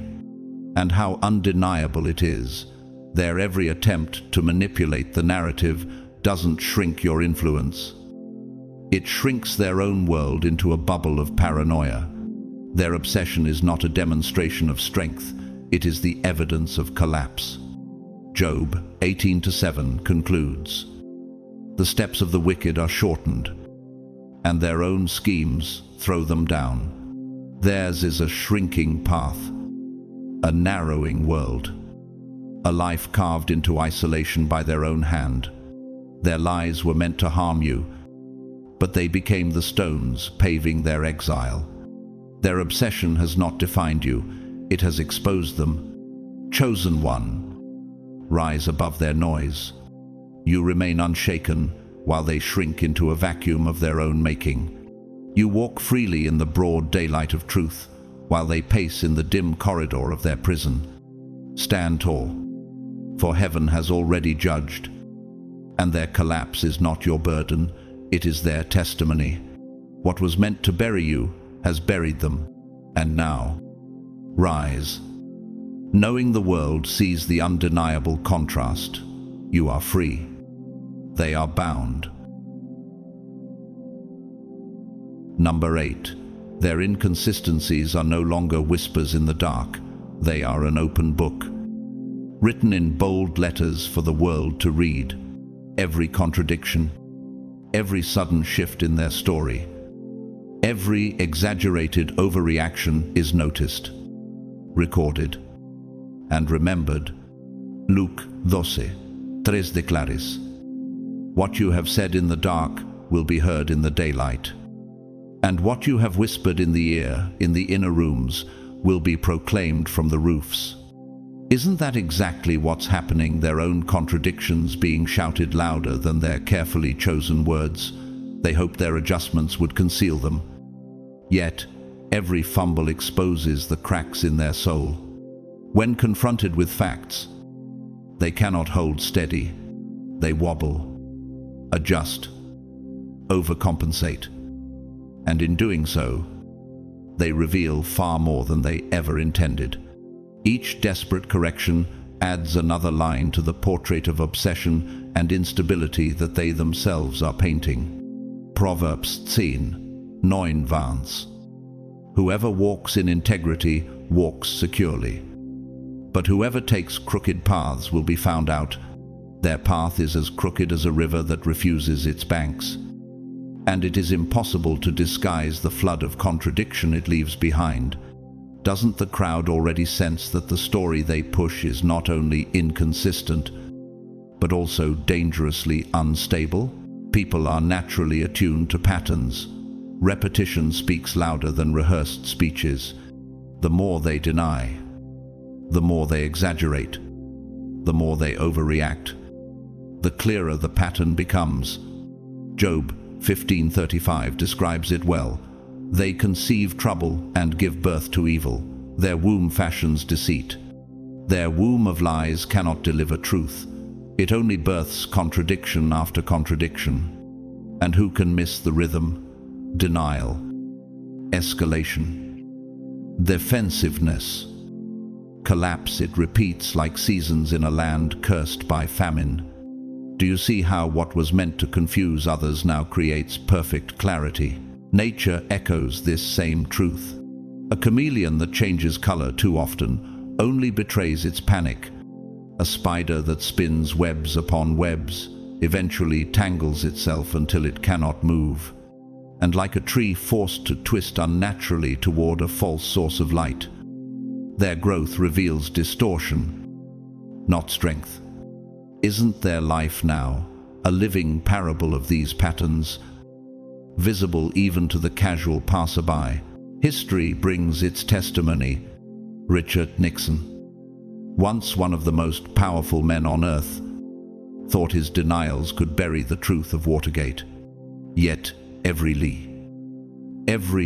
And how undeniable it is. Their every attempt to manipulate the narrative doesn't shrink your influence. It shrinks their own world into a bubble of paranoia. Their obsession is not a demonstration of strength, it is the evidence of collapse. Job 18:7 concludes, "The steps of the wicked are shortened, and their own schemes throw them down. Theirs is a shrinking path, a narrowing world, a life carved into isolation by their own hand. Their lies were meant to harm you, but they became the stones paving their exile. Their obsession has not defined you, it has exposed them. Chosen one, rise above their noise. You remain unshaken while they shrink into a vacuum of their own making. You walk freely in the broad daylight of truth, while they pace in the dim corridor of their prison. Stand tall, for heaven has already judged, and their collapse is not your burden, it is their testimony. What was meant to bury you has buried them, and now, rise. Knowing the world sees the undeniable contrast, you are free. They are bound. Number 8. Their inconsistencies are no longer whispers in the dark. They are an open book, written in bold letters for the world to read. Every contradiction, every sudden shift in their story, every exaggerated overreaction is noticed, recorded, and remembered. Luke 12:3 declares, "What you have said in the dark will be heard in the daylight, and what you have whispered in the ear, in the inner rooms, will be proclaimed from the roofs." Isn't that exactly what's happening? Their own contradictions being shouted louder than their carefully chosen words. They hoped their adjustments would conceal them. Yet, every fumble exposes the cracks in their soul. When confronted with facts, they cannot hold steady. They wobble, adjust, overcompensate, and in doing so, they reveal far more than they ever intended. Each desperate correction adds another line to the portrait of obsession and instability that they themselves are painting. Proverbs 10:9. Whoever walks in integrity walks securely, but whoever takes crooked paths will be found out. Their path is as crooked as a river that refuses its banks, and it is impossible to disguise the flood of contradiction it leaves behind. Doesn't the crowd already sense that the story they push is not only inconsistent, but also dangerously unstable? People are naturally attuned to patterns. Repetition speaks louder than rehearsed speeches. The more they deny, the more they exaggerate, the more they overreact, the clearer the pattern becomes. Job 15:35 describes it well. They conceive trouble and give birth to evil. Their womb fashions deceit. Their womb of lies cannot deliver truth. It only births contradiction after contradiction. And who can miss the rhythm? Denial, escalation, defensiveness, collapse. It repeats like seasons in a land cursed by famine. Do you see how what was meant to confuse others now creates perfect clarity? Nature echoes this same truth. A chameleon that changes color too often only betrays its panic. A spider that spins webs upon webs eventually tangles itself until it cannot move. And like a tree forced to twist unnaturally toward a false source of light, their growth reveals distortion, not strength. Isn't their life now a living parable of these patterns, visible even to the casual passerby? History brings its testimony. Richard Nixon, once one of the most powerful men on earth, thought his denials could bury the truth of Watergate. Yet every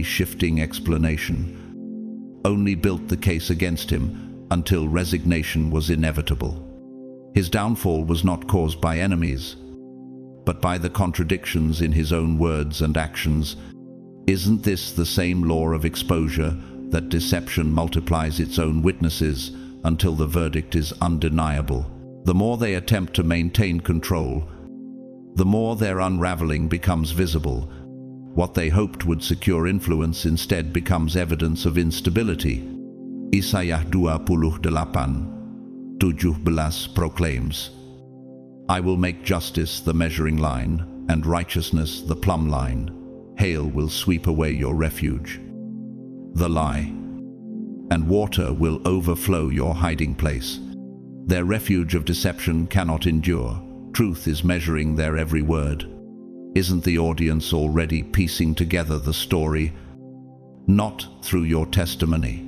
shifting explanation only built the case against him until resignation was inevitable. His downfall was not caused by enemies, but by the contradictions in his own words and actions. Isn't this the same law of exposure, that deception multiplies its own witnesses until the verdict is undeniable? The more they attempt to maintain control, the more their unraveling becomes visible. What they hoped would secure influence instead becomes evidence of instability. Isaiah 28:17 proclaims, "I will make justice the measuring line, and righteousness the plumb line. Hail will sweep away your refuge, the lie, and water will overflow your hiding place." Their refuge of deception cannot endure. Truth is measuring their every word. Isn't the audience already piecing together the story? Not through your testimony,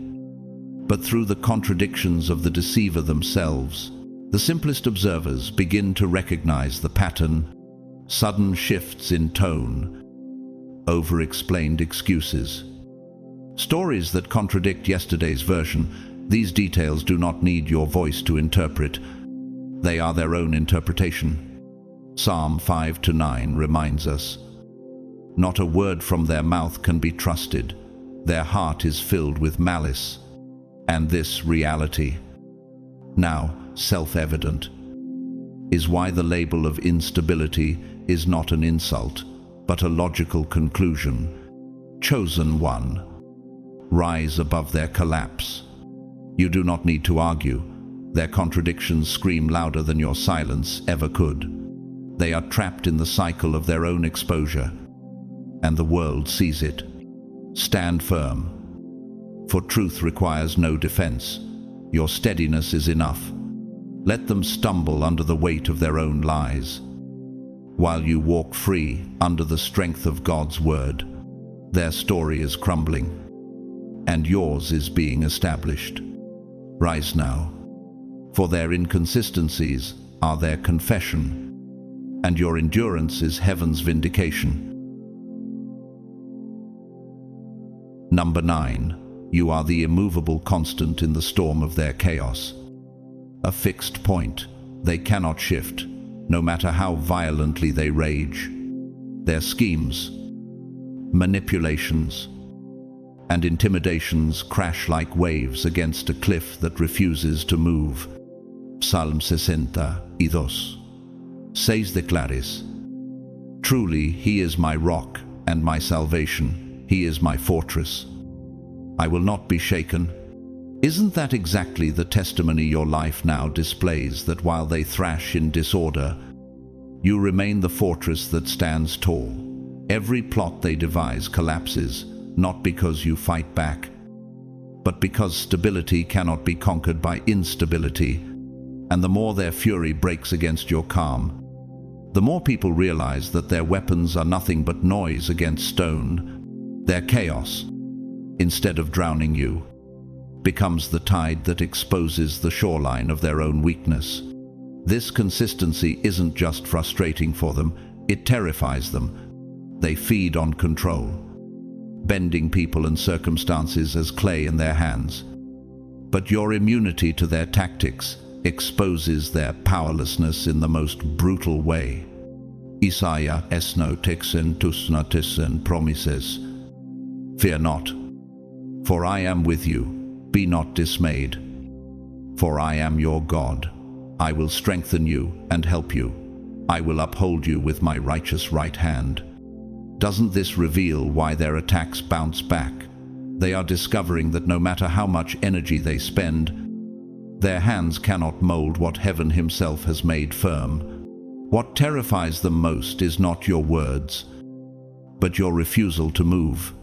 but through the contradictions of the deceiver themselves. The simplest observers begin to recognize the pattern: sudden shifts in tone, over-explained excuses, stories that contradict yesterday's version. These details do not need your voice to interpret. They are their own interpretation. Psalm 5:9 reminds us, "Not a word from their mouth can be trusted. Their heart is filled with malice." And this reality, now self-evident, is why the label of instability is not an insult, but a logical conclusion. Chosen one, rise above their collapse. You do not need to argue. Their contradictions scream louder than your silence ever could. They are trapped in the cycle of their own exposure, and the world sees it. Stand firm, for truth requires no defense. Your steadiness is enough. Let them stumble under the weight of their own lies, while you walk free under the strength of God's word. Their story is crumbling, and yours is being established. Rise now, for their inconsistencies are their confession, and your endurance is heaven's vindication. Number 9. You are the immovable constant in the storm of their chaos. A fixed point they cannot shift, no matter how violently they rage. Their schemes, manipulations, and intimidations crash like waves against a cliff that refuses to move. Psalm 62. Seis declares, "Truly he is my rock and my salvation, he is my fortress. I will not be shaken." Isn't that exactly the testimony your life now displays, that while they thrash in disorder, you remain the fortress that stands tall? Every plot they devise collapses, not because you fight back, but because stability cannot be conquered by instability. And the more their fury breaks against your calm, the more people realize that their weapons are nothing but noise against stone. Their chaos, instead of drowning you, becomes the tide that exposes the shoreline of their own weakness. This consistency isn't just frustrating for them, it terrifies them. They feed on control, bending people and circumstances as clay in their hands. But your immunity to their tactics exposes their powerlessness in the most brutal way. Isaiah promises, "Fear not, for I am with you. Be not dismayed, for I am your God. I will strengthen you and help you. I will uphold you with my righteous right hand." Doesn't this reveal why their attacks bounce back? They are discovering that no matter how much energy they spend, their hands cannot mold what heaven himself has made firm. What terrifies them most is not your words, but your refusal to move.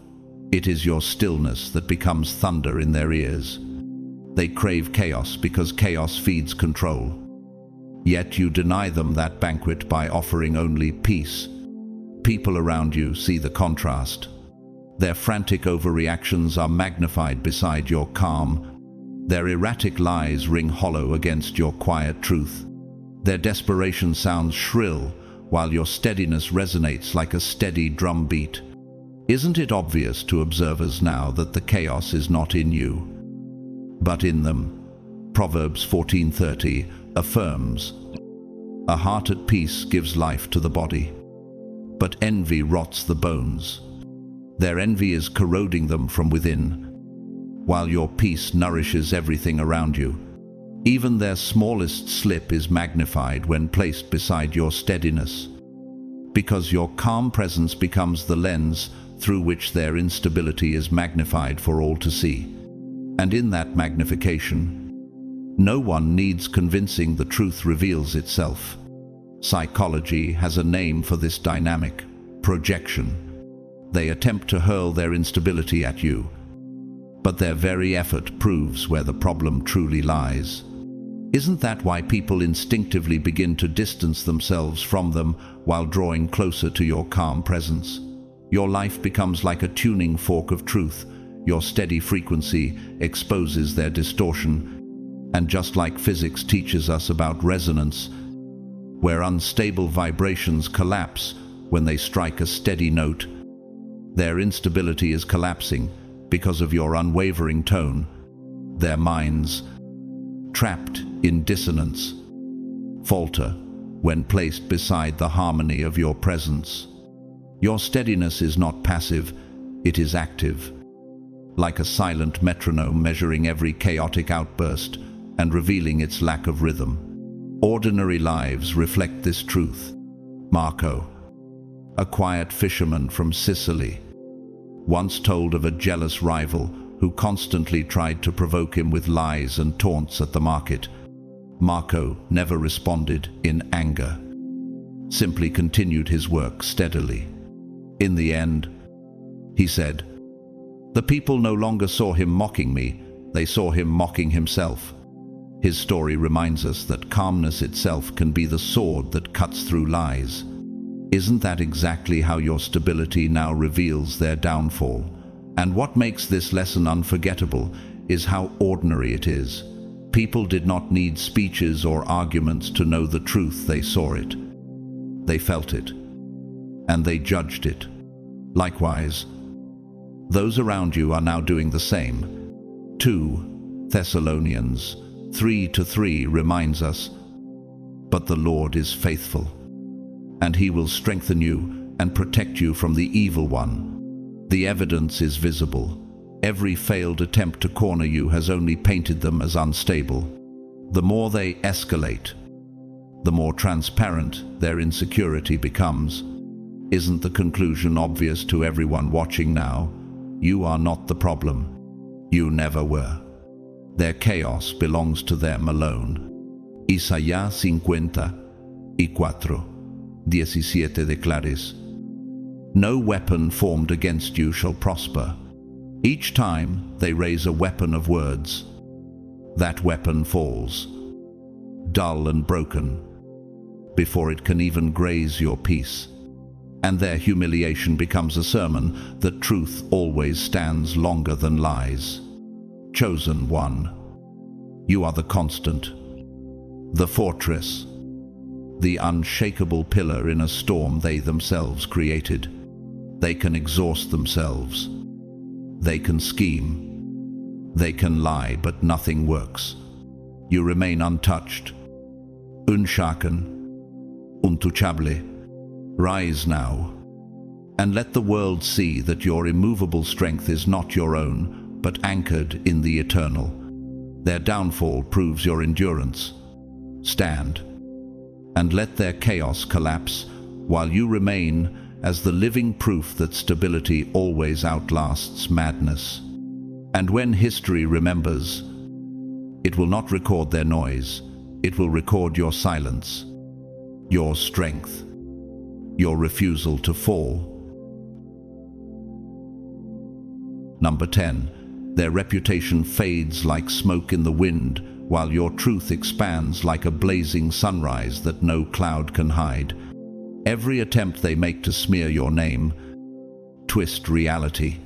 It is your stillness that becomes thunder in their ears. They crave chaos because chaos feeds control. Yet you deny them that banquet by offering only peace. People around you see the contrast. Their frantic overreactions are magnified beside your calm. Their erratic lies ring hollow against your quiet truth. Their desperation sounds shrill, while your steadiness resonates like a steady drumbeat. Isn't it obvious to observers now that the chaos is not in you, but in them? Proverbs 14:30 affirms, "A heart at peace gives life to the body, but envy rots the bones." Their envy is corroding them from within, while your peace nourishes everything around you. Even their smallest slip is magnified when placed beside your steadiness, because your calm presence becomes the lens through which their instability is magnified for all to see. And in that magnification, no one needs convincing, the truth reveals itself. Psychology has a name for this dynamic: projection. They attempt to hurl their instability at you, but their very effort proves where the problem truly lies. Isn't that why people instinctively begin to distance themselves from them while drawing closer to your calm presence? Your life becomes like a tuning fork of truth. Your steady frequency exposes their distortion, and just like physics teaches us about resonance, where unstable vibrations collapse when they strike a steady note, their instability is collapsing because of your unwavering tone. Their minds, trapped in dissonance, falter when placed beside the harmony of your presence. Your steadiness is not passive, it is active, like a silent metronome measuring every chaotic outburst and revealing its lack of rhythm. Ordinary lives reflect this truth. Marco, a quiet fisherman from Sicily, once told of a jealous rival who constantly tried to provoke him with lies and taunts at the market. Marco never responded in anger. simply continued his work steadily. In the end, he said, "The people no longer saw him mocking me, they saw him mocking himself." His story reminds us that calmness itself can be the sword that cuts through lies. Isn't that exactly how your stability now reveals their downfall? And what makes this lesson unforgettable is how ordinary it is. People did not need speeches or arguments to know the truth. They saw it. They felt it. And they judged it. Likewise, those around you are now doing the same. 2 Thessalonians 3:3 reminds us, "But the Lord is faithful, and he will strengthen you and protect you from the evil one." The evidence is visible. Every failed attempt to corner you has only painted them as unstable. The more they escalate, the more transparent their insecurity becomes. Isn't the conclusion obvious to everyone watching now? You are not the problem. You never were. Their chaos belongs to them alone. Isaías 50:4-17 declares, "No weapon formed against you shall prosper. Each time they raise a weapon of words, that weapon falls, dull and broken, before it can even graze your peace. And their humiliation becomes a sermon that truth always stands longer than lies." Chosen one, you are the constant, the fortress, the unshakable pillar in a storm they themselves created. They can exhaust themselves. They can scheme. They can lie, but nothing works. You remain untouched. Unshaken, untouchable. Rise now, and let the world see that your immovable strength is not your own, but anchored in the eternal. Their downfall proves your endurance. Stand, and let their chaos collapse, while you remain as the living proof that stability always outlasts madness. And when history remembers, it will not record their noise, it will record your silence, your strength, your refusal to fall. Number 10. Their reputation fades like smoke in the wind, while your truth expands like a blazing sunrise that no cloud can hide. Every attempt they make to smear your name, twist reality,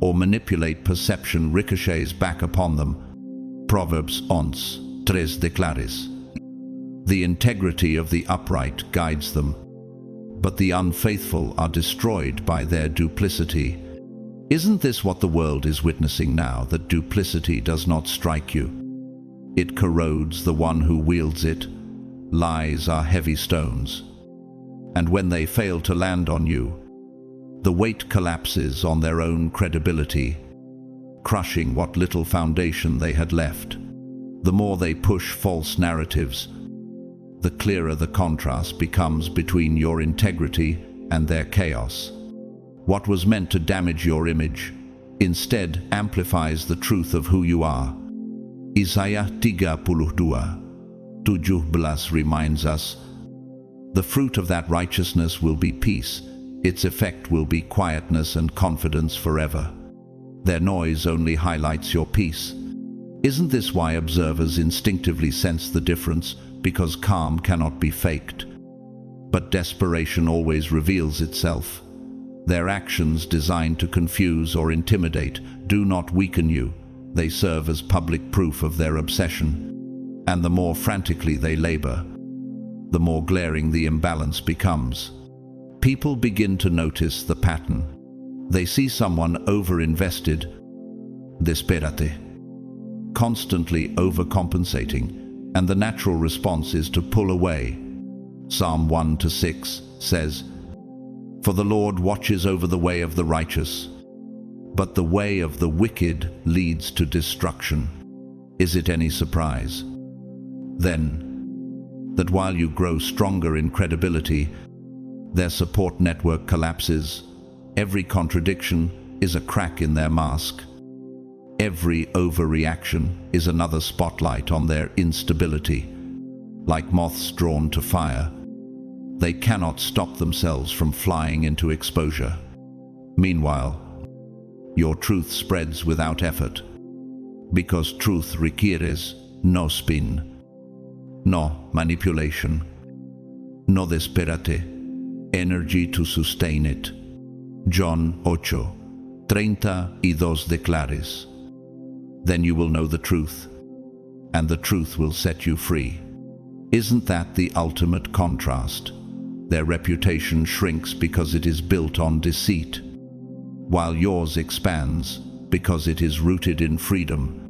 or manipulate perception ricochets back upon them. Proverbs 11:3 declares, "The integrity of the upright guides them, but the unfaithful are destroyed by their duplicity." Isn't this what the world is witnessing now, that duplicity does not strike you? It corrodes the one who wields it. Lies are heavy stones, and when they fail to land on you, the weight collapses on their own credibility, crushing what little foundation they had left. The more they push false narratives, the clearer the contrast becomes between your integrity and their chaos. What was meant to damage your image instead amplifies the truth of who you are. Isaiah 32:17 reminds us, "The fruit of that righteousness will be peace. Its effect will be quietness and confidence forever." Their noise only highlights your peace. Isn't this why observers instinctively sense the difference? Because calm cannot be faked. But desperation always reveals itself. Their actions designed to confuse or intimidate do not weaken you. They serve as public proof of their obsession. And the more frantically they labor, the more glaring the imbalance becomes. People begin to notice the pattern. They see someone over-invested, desperate, constantly overcompensating, and the natural response is to pull away. Psalm 1-6 says, "For the Lord watches over the way of the righteous, but the way of the wicked leads to destruction." Is it any surprise, then, that while you grow stronger in credibility, their support network collapses? Every contradiction is a crack in their mask. Every overreaction is another spotlight on their instability. Like moths drawn to fire, They cannot stop themselves from flying into exposure. Meanwhile, your truth spreads without effort, because truth requires no spin, no manipulation, no desperate energy to sustain it. John 8:32 declares, "Then you will know the truth, and the truth will set you free." Isn't that the ultimate contrast? Their reputation shrinks because it is built on deceit, while yours expands because it is rooted in freedom.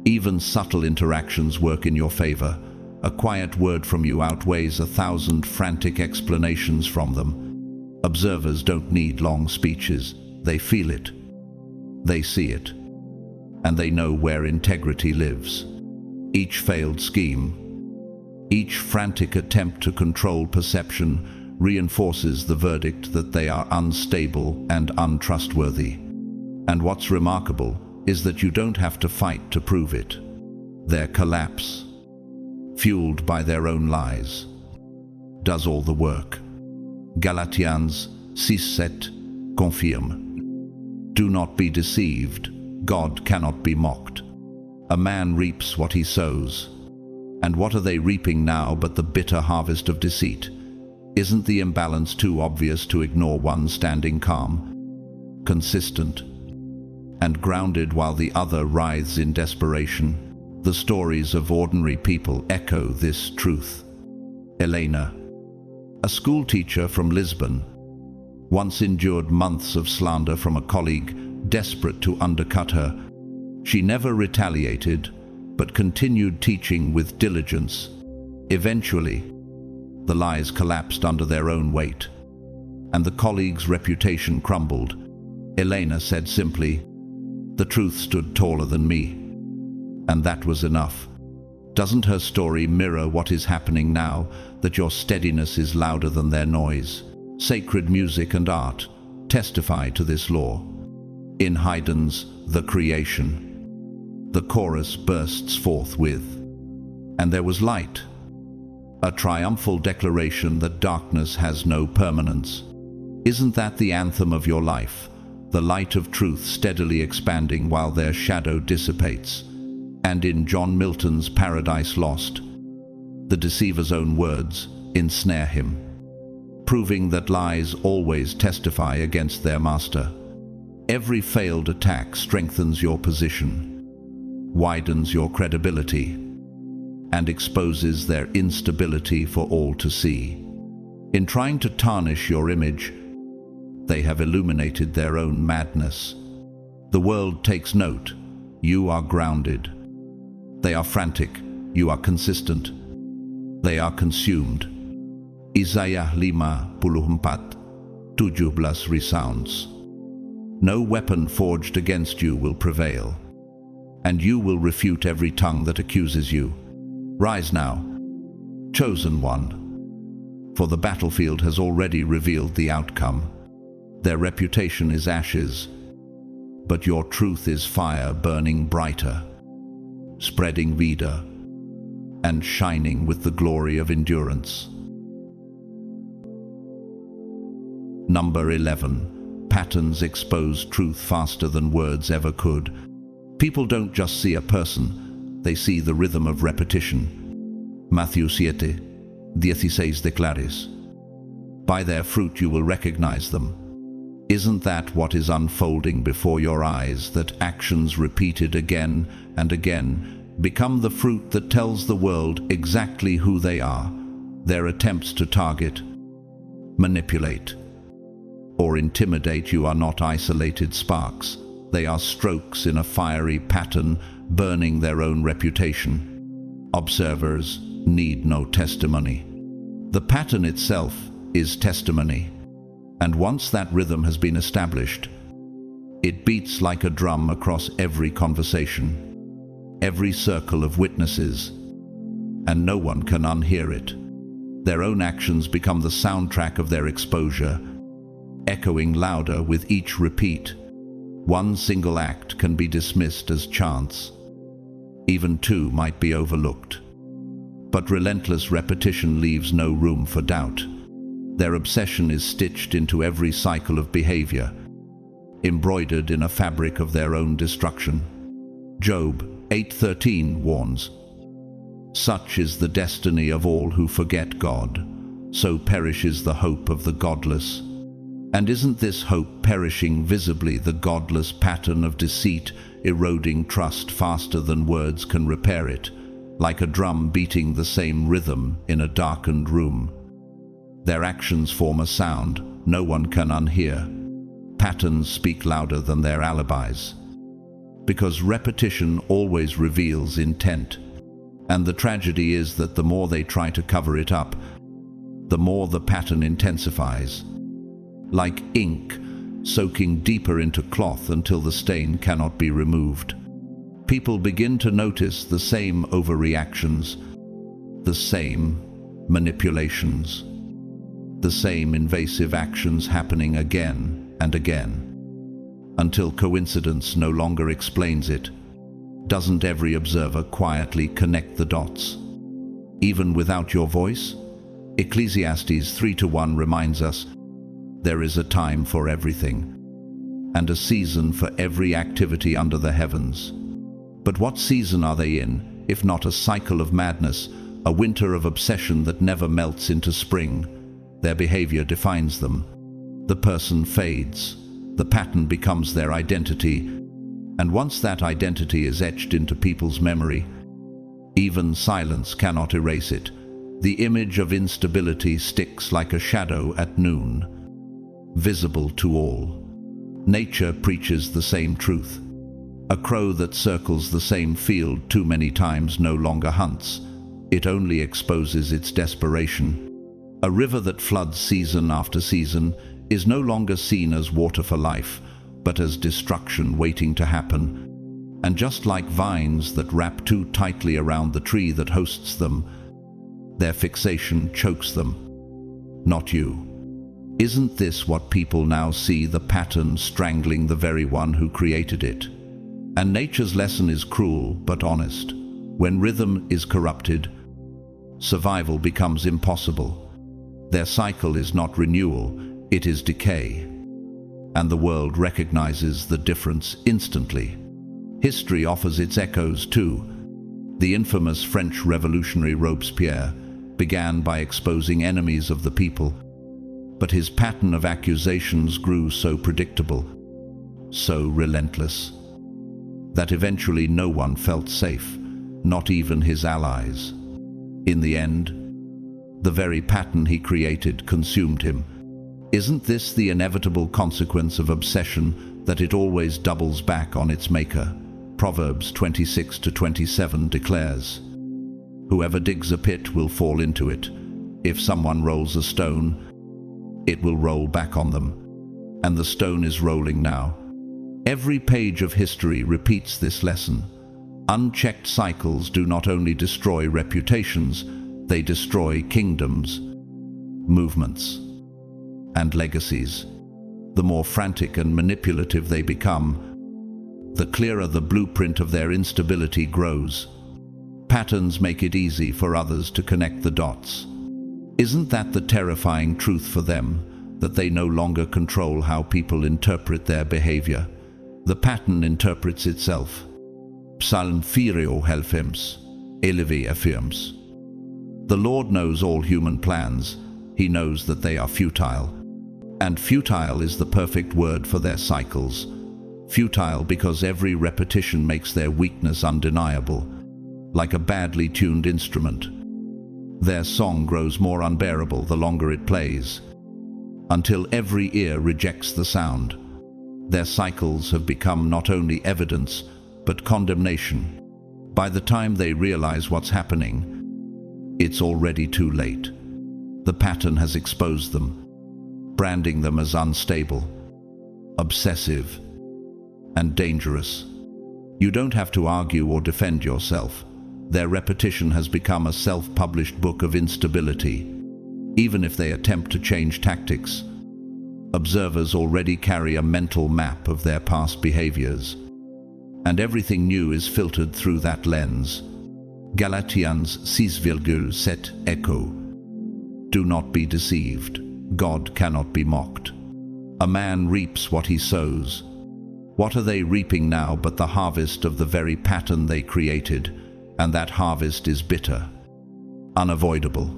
Even subtle interactions work in your favor. A quiet word from you outweighs 1,000 frantic explanations from them. Observers don't need long speeches. They feel it. They see it. And they know where integrity lives. Each failed scheme, each frantic attempt to control perception reinforces the verdict that they are unstable and untrustworthy. And what's remarkable is that you don't have to fight to prove it. Their collapse, fueled by their own lies, does all the work. Galatians 6:7 confirm. Do not be deceived. God cannot be mocked. A man reaps what he sows. And what are they reaping now but the bitter harvest of deceit? Isn't the imbalance too obvious to ignore one standing calm, consistent, and grounded while the other writhes in desperation? The stories of ordinary people echo this truth. Elena, a school teacher from Lisbon, once endured months of slander from a colleague desperate to undercut her. She never retaliated, but continued teaching with diligence. Eventually, the lies collapsed under their own weight, and the colleague's reputation crumbled. Elena said simply, "The truth stood taller than me," and that was enough. Doesn't her story mirror what is happening now, that your steadiness is louder than their noise? Sacred music and art testify to this law. In Haydn's The Creation, the chorus bursts forth with, "And there was light," a triumphal declaration that darkness has no permanence. Isn't that the anthem of your life? The light of truth steadily expanding while their shadow dissipates. And in John Milton's Paradise Lost, the deceiver's own words ensnare him, proving that lies always testify against their master. Every failed attack strengthens your position, widens your credibility, and exposes their instability for all to see. In trying to tarnish your image, they have illuminated their own madness. The world takes note. You are grounded. They are frantic. You are consistent. They are consumed. Isaiah 5:17 resounds. No weapon forged against you will prevail, and you will refute every tongue that accuses you. Rise now, chosen one, for the battlefield has already revealed the outcome. Their reputation is ashes, but your truth is fire burning brighter, spreading vida, and shining with the glory of endurance. Number 11. Patterns expose truth faster than words ever could. People don't just see a person, they see the rhythm of repetition. Matthew 7:16 declares, "By their fruit you will recognize them." Isn't that what is unfolding before your eyes, that actions repeated again and again become the fruit that tells the world exactly who they are? Their attempts to target, manipulate, or intimidate you are not isolated sparks. They are strokes in a fiery pattern, burning their own reputation. Observers need no testimony. The pattern itself is testimony. And once that rhythm has been established, it beats like a drum across every conversation, every circle of witnesses, and no one can unhear it. Their own actions become the soundtrack of their exposure, echoing louder with each repeat. One single act can be dismissed as chance. Even two might be overlooked. But relentless repetition leaves no room for doubt. Their obsession is stitched into every cycle of behavior, embroidered in a fabric of their own destruction. Job 8:13 warns, "Such is the destiny of all who forget God, so perishes the hope of the godless." And isn't this hope perishing visibly the godless pattern of deceit, eroding trust faster than words can repair it, like a drum beating the same rhythm in a darkened room? Their actions form a sound no one can unhear. Patterns speak louder than their alibis, because repetition always reveals intent. And the tragedy is that the more they try to cover it up, the more the pattern intensifies, like ink soaking deeper into cloth until the stain cannot be removed. People begin to notice the same overreactions, the same manipulations, the same invasive actions happening again and again, until coincidence no longer explains it. Doesn't every observer quietly connect the dots, even without your voice? Ecclesiastes 3:1 reminds us, "There is a time for everything, and a season for every activity under the heavens." But what season are they in, if not a cycle of madness, a winter of obsession that never melts into spring? Their behavior defines them. The person fades. The pattern becomes their identity. And once that identity is etched into people's memory, even silence cannot erase it. The image of instability sticks like a shadow at noon, visible to all. Nature preaches the same truth. A crow that circles the same field too many times no longer hunts. It only exposes its desperation. A river that floods season after season is no longer seen as water for life, but as destruction waiting to happen. And just like vines that wrap too tightly around the tree that hosts them, their fixation chokes them. Not you. Isn't this what people now see, the pattern strangling the very one who created it? And nature's lesson is cruel but honest. When rhythm is corrupted, survival becomes impossible. Their cycle is not renewal, it is decay. And the world recognizes the difference instantly. History offers its echoes too. The infamous French revolutionary Robespierre began by exposing enemies of the people, but his pattern of accusations grew so predictable, so relentless, that eventually no one felt safe, not even his allies. In the end, the very pattern he created consumed him. Isn't this the inevitable consequence of obsession, that it always doubles back on its maker? Proverbs 26:27 declares, "Whoever digs a pit will fall into it. If someone rolls a stone, it will roll back on them." And the stone is rolling now. Every page of history repeats this lesson. Unchecked cycles do not only destroy reputations, they destroy kingdoms, movements, and legacies. The more frantic and manipulative they become, the clearer the blueprint of their instability grows. Patterns make it easy for others to connect the dots. Isn't that the terrifying truth for them, that they no longer control how people interpret their behavior? The pattern interprets itself. Psalm 4:11 Elevi affirms, "The Lord knows all human plans. He knows that they are futile." And futile is the perfect word for their cycles. Futile because every repetition makes their weakness undeniable, like a badly tuned instrument. Their song grows more unbearable the longer it plays, until every ear rejects the sound. Their cycles have become not only evidence, but condemnation. By the time they realize what's happening, it's already too late. The pattern has exposed them, branding them as unstable, obsessive, and dangerous. You don't have to argue or defend yourself. Their repetition has become a self-published book of instability. Even if they attempt to change tactics, observers already carry a mental map of their past behaviors, and everything new is filtered through that lens. Galatians 6:7 echo. Do not be deceived. God cannot be mocked. A man reaps what he sows. What are they reaping now but the harvest of the very pattern they created, and that harvest is bitter, unavoidable,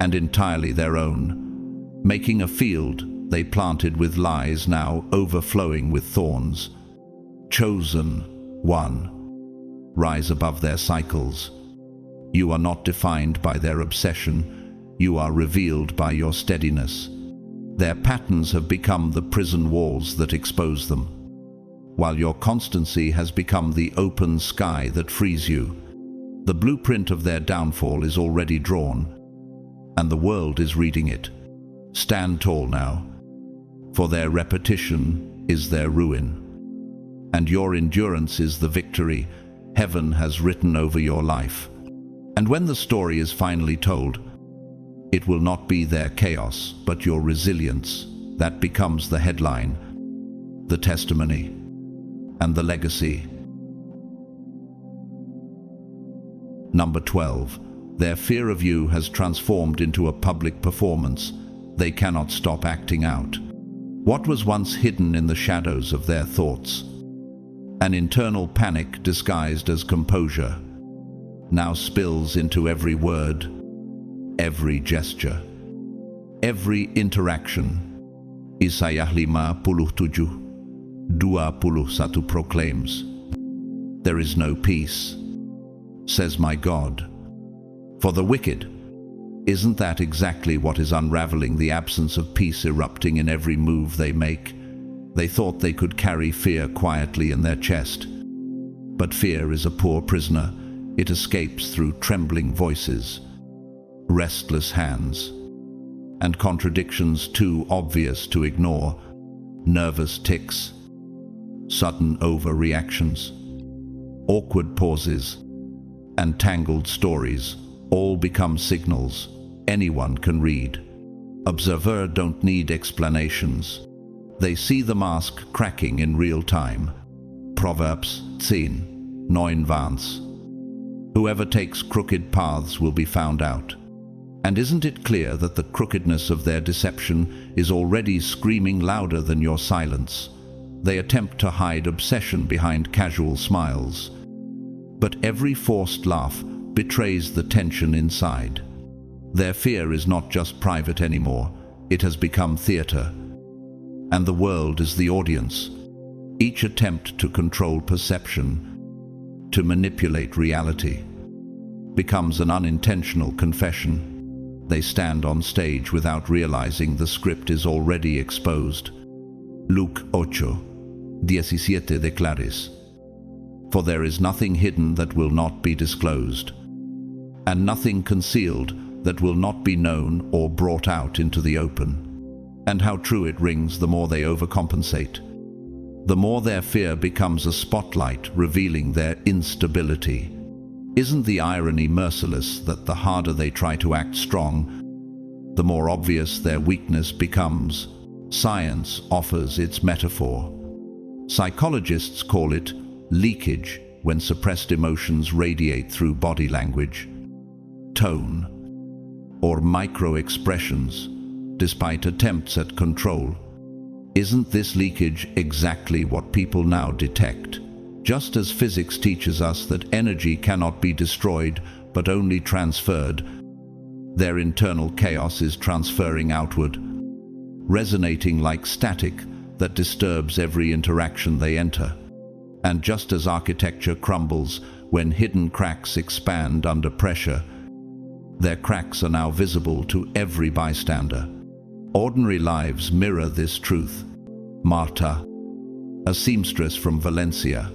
and entirely their own, making a field they planted with lies now overflowing with thorns. Chosen one, rise above their cycles. You are not defined by their obsession, you are revealed by your steadiness. Their patterns have become the prison walls that expose them, while your constancy has become the open sky that frees you. The blueprint of their downfall is already drawn, and the world is reading it. Stand tall now, for their repetition is their ruin, and your endurance is the victory heaven has written over your life. And when the story is finally told, it will not be their chaos, but your resilience that becomes the headline, the testimony, and the legacy. Number 12. Their fear of you has transformed into a public performance. They cannot stop acting out what was once hidden in the shadows of their thoughts. An internal panic disguised as composure now spills into every word, every gesture, every interaction. Isaiah 57:21 proclaims, "There is no peace, says my God, for the wicked." Isn't that exactly what is unraveling the absence of peace erupting in every move they make? They thought they could carry fear quietly in their chest. But fear is a poor prisoner. It escapes through trembling voices, restless hands, and contradictions too obvious to ignore. Nervous tics, sudden overreactions, awkward pauses, and tangled stories all become signals anyone can read. Observers don't need explanations. They see the mask cracking in real time. Proverbs 10:9. Whoever takes crooked paths will be found out. And isn't it clear that the crookedness of their deception is already screaming louder than your silence? They attempt to hide obsession behind casual smiles, but every forced laugh betrays the tension inside. Their fear is not just private anymore, it has become theater, and the world is the audience. Each attempt to control perception, to manipulate reality, becomes an unintentional confession. They stand on stage without realizing the script is already exposed. Luke 8:17 declares, "For there is nothing hidden that will not be disclosed, and nothing concealed that will not be known or brought out into the open." And how true it rings the more they overcompensate. The more their fear becomes a spotlight revealing their instability. Isn't the irony merciless that the harder they try to act strong, the more obvious their weakness becomes? Science offers its metaphor. Psychologists call it leakage when suppressed emotions radiate through body language, tone, or micro-expressions, despite attempts at control. Isn't this leakage exactly what people now detect? Just as physics teaches us that energy cannot be destroyed but only transferred, their internal chaos is transferring outward, resonating like static that disturbs every interaction they enter. And just as architecture crumbles when hidden cracks expand under pressure, their cracks are now visible to every bystander. Ordinary lives mirror this truth. Marta, a seamstress from Valencia,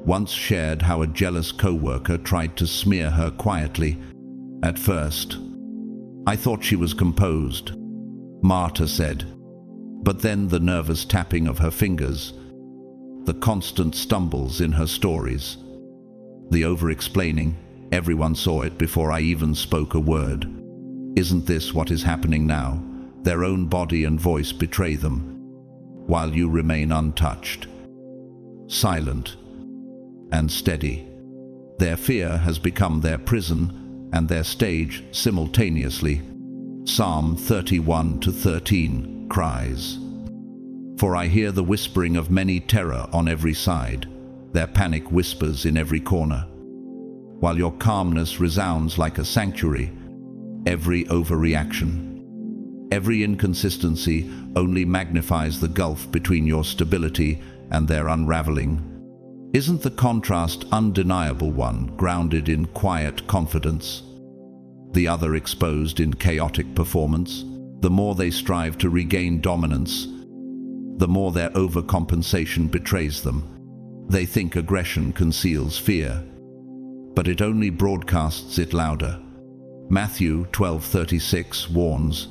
once shared how a jealous co-worker tried to smear her quietly. "At first, I thought she was composed," Marta said, "but then the nervous tapping of her fingers, the constant stumbles in her stories, the over-explaining, everyone saw it before I even spoke a word." Isn't this what is happening now? Their own body and voice betray them, while you remain untouched, silent, and steady. Their fear has become their prison and their stage simultaneously. Psalm 31:13 cries, "For I hear the whispering of many terror on every side, their panic whispers in every corner. While your calmness resounds like a sanctuary, every overreaction, every inconsistency only magnifies the gulf between your stability and their unraveling. Isn't the contrast undeniable, one grounded in quiet confidence, the other exposed in chaotic performance? The more they strive to regain dominance, the more their overcompensation betrays them. They think aggression conceals fear, but it only broadcasts it louder." Matthew 12:36 warns,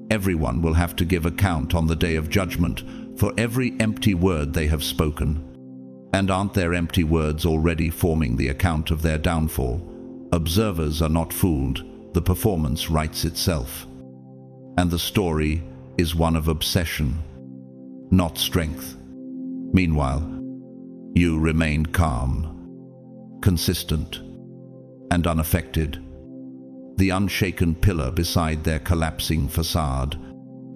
"Everyone will have to give account on the day of judgment for every empty word they have spoken." And aren't their empty words already forming the account of their downfall? Observers are not fooled. The performance writes itself. And the story is one of obsession, not strength. Meanwhile, you remain calm, consistent, and unaffected, the unshaken pillar beside their collapsing facade.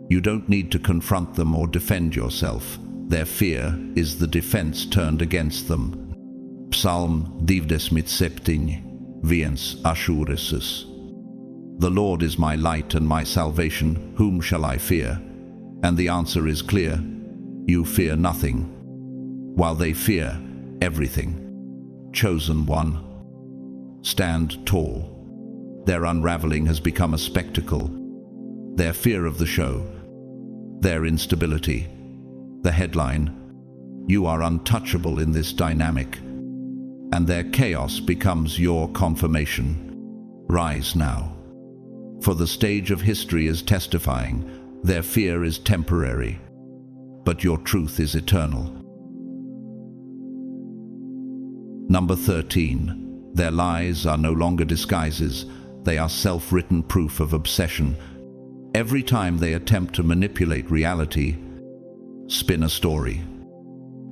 You don't need to confront them or defend yourself. Their fear is the defense turned against them. Psalm 27, Viens assuresus. "The Lord is my light and my salvation, whom shall I fear?" And the answer is clear: you fear nothing, while they fear everything. Chosen one, stand tall. Their unraveling has become a spectacle. Their fear of the show, their instability, the headline, "You are untouchable in this dynamic," and their chaos becomes your confirmation. Rise now, for the stage of history is testifying. Their fear is temporary, but your truth is eternal. Number 13. Their lies are no longer disguises. They are self-written proof of obsession. Every time they attempt to manipulate reality, spin a story,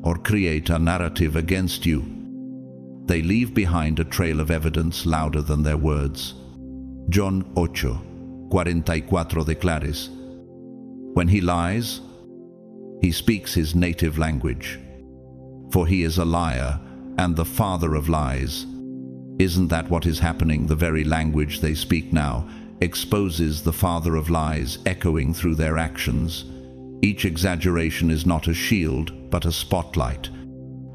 or create a narrative against you, they leave behind a trail of evidence louder than their words. John 8:44 declares, "When he lies, he speaks his native language, for he is a liar and the father of lies." Isn't that what is happening? The very language they speak now exposes the father of lies echoing through their actions. Each exaggeration is not a shield, but a spotlight.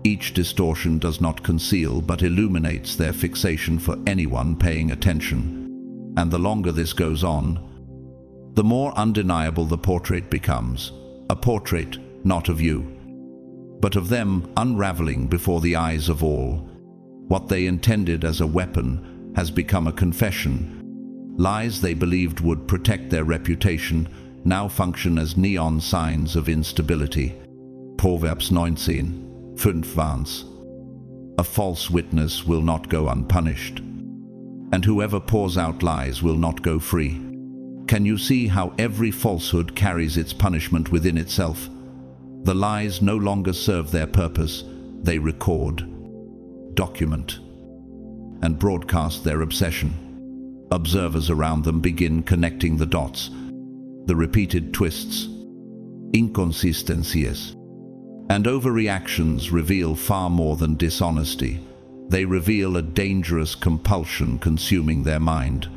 Each distortion does not conceal, but illuminates their fixation for anyone paying attention. And the longer this goes on, the more undeniable the portrait becomes. A portrait not of you, but of them unraveling before the eyes of all. What they intended as a weapon has become a confession. Lies they believed would protect their reputation now function as neon signs of instability. Proverbs 19:5 warns, "A false witness will not go unpunished, and whoever pours out lies will not go free." Can you see how every falsehood carries its punishment within itself? The lies no longer serve their purpose. They record, document, and broadcast their obsession. Observers around them begin connecting the dots, the repeated twists, inconsistencies, and overreactions reveal far more than dishonesty. They reveal a dangerous compulsion consuming their mind,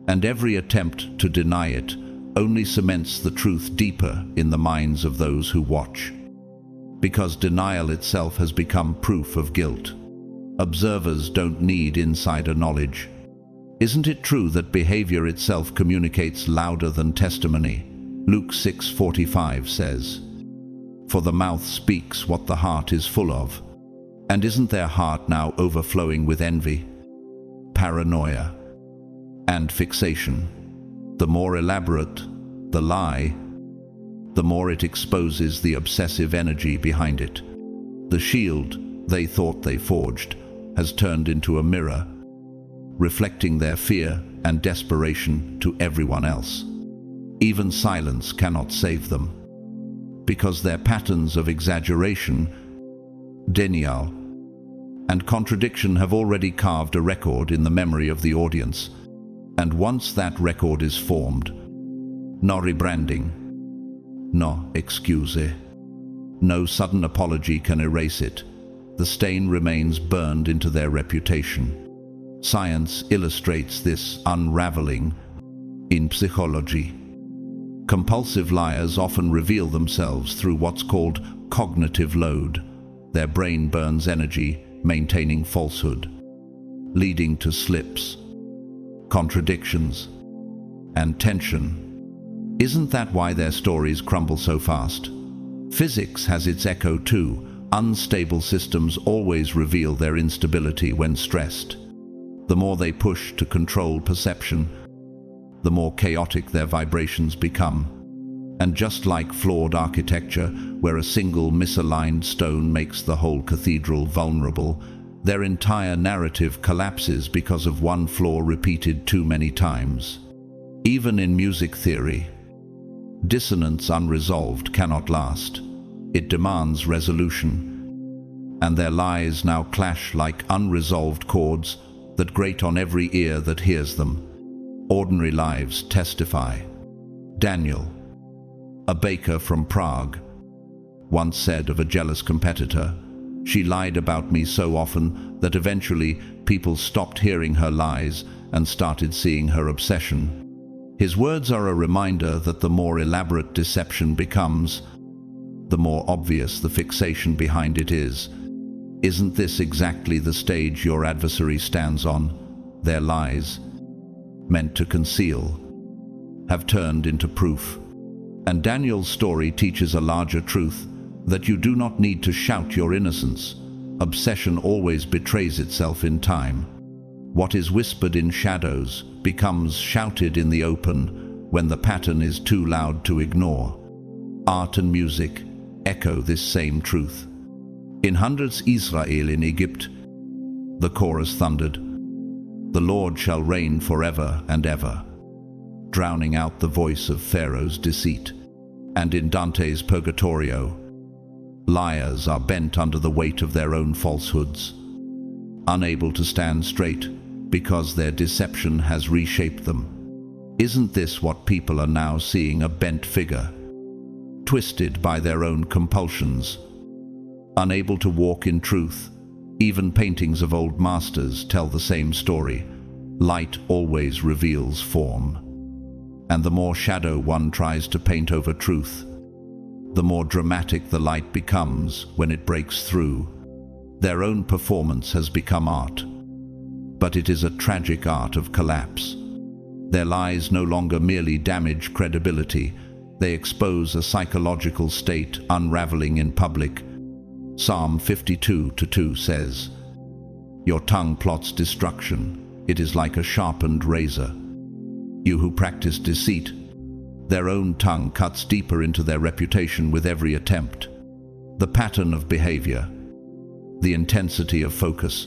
and every attempt to deny it only cements the truth deeper in the minds of those who watch, because denial itself has become proof of guilt. Observers don't need insider knowledge. Isn't it true that behavior itself communicates louder than testimony? Luke 6:45 says, "For the mouth speaks what the heart is full of." And isn't their heart now overflowing with envy, paranoia, and fixation? The more elaborate the lie, the more it exposes the obsessive energy behind it. The shield they thought they forged has turned into a mirror, reflecting their fear and desperation to everyone else. Even silence cannot save them, because their patterns of exaggeration, denial, and contradiction have already carved a record in the memory of the audience. And once that record is formed, no rebranding, no excuse, no sudden apology can erase it. The stain remains burned into their reputation. Science illustrates this unraveling in psychology. Compulsive liars often reveal themselves through what's called cognitive load. Their brain burns energy maintaining falsehood, leading to slips, contradictions, and tension. Isn't that why their stories crumble so fast? Physics has its echo too. Unstable systems always reveal their instability when stressed. The more they push to control perception, the more chaotic their vibrations become. And just like flawed architecture, where a single misaligned stone makes the whole cathedral vulnerable, their entire narrative collapses because of one flaw repeated too many times. Even in music theory, dissonance unresolved cannot last. It demands resolution. And their lies now clash like unresolved chords that grate on every ear that hears them. Ordinary lives testify. Daniel, a baker from Prague, once said of a jealous competitor, "She lied about me so often that eventually people stopped hearing her lies and started seeing her obsession." His words are a reminder that the more elaborate deception becomes, the more obvious the fixation behind it is. Isn't this exactly the stage your adversary stands on? Their lies, meant to conceal, have turned into proof. And Daniel's story teaches a larger truth, that you do not need to shout your innocence. Obsession always betrays itself in time. What is whispered in shadows becomes shouted in the open when the pattern is too loud to ignore. Art and music echo this same truth. In Hundreds Israel in Egypt, the chorus thundered, "The Lord shall reign forever and ever," drowning out the voice of Pharaoh's deceit. And in Dante's Purgatorio, liars are bent under the weight of their own falsehoods, unable to stand straight because their deception has reshaped them. Isn't this what people are now seeing, a bent figure, twisted by their own compulsions, unable to walk in truth? Even paintings of old masters tell the same story. Light always reveals form. And the more shadow one tries to paint over truth, the more dramatic the light becomes when it breaks through. Their own performance has become art, but it is a tragic art of collapse. Their lies no longer merely damage credibility, they expose a psychological state unraveling in public. Psalm 52:2 says, "Your tongue plots destruction, it is like a sharpened razor." You who practice deceit, their own tongue cuts deeper into their reputation with every attempt. The pattern of behavior, the intensity of focus,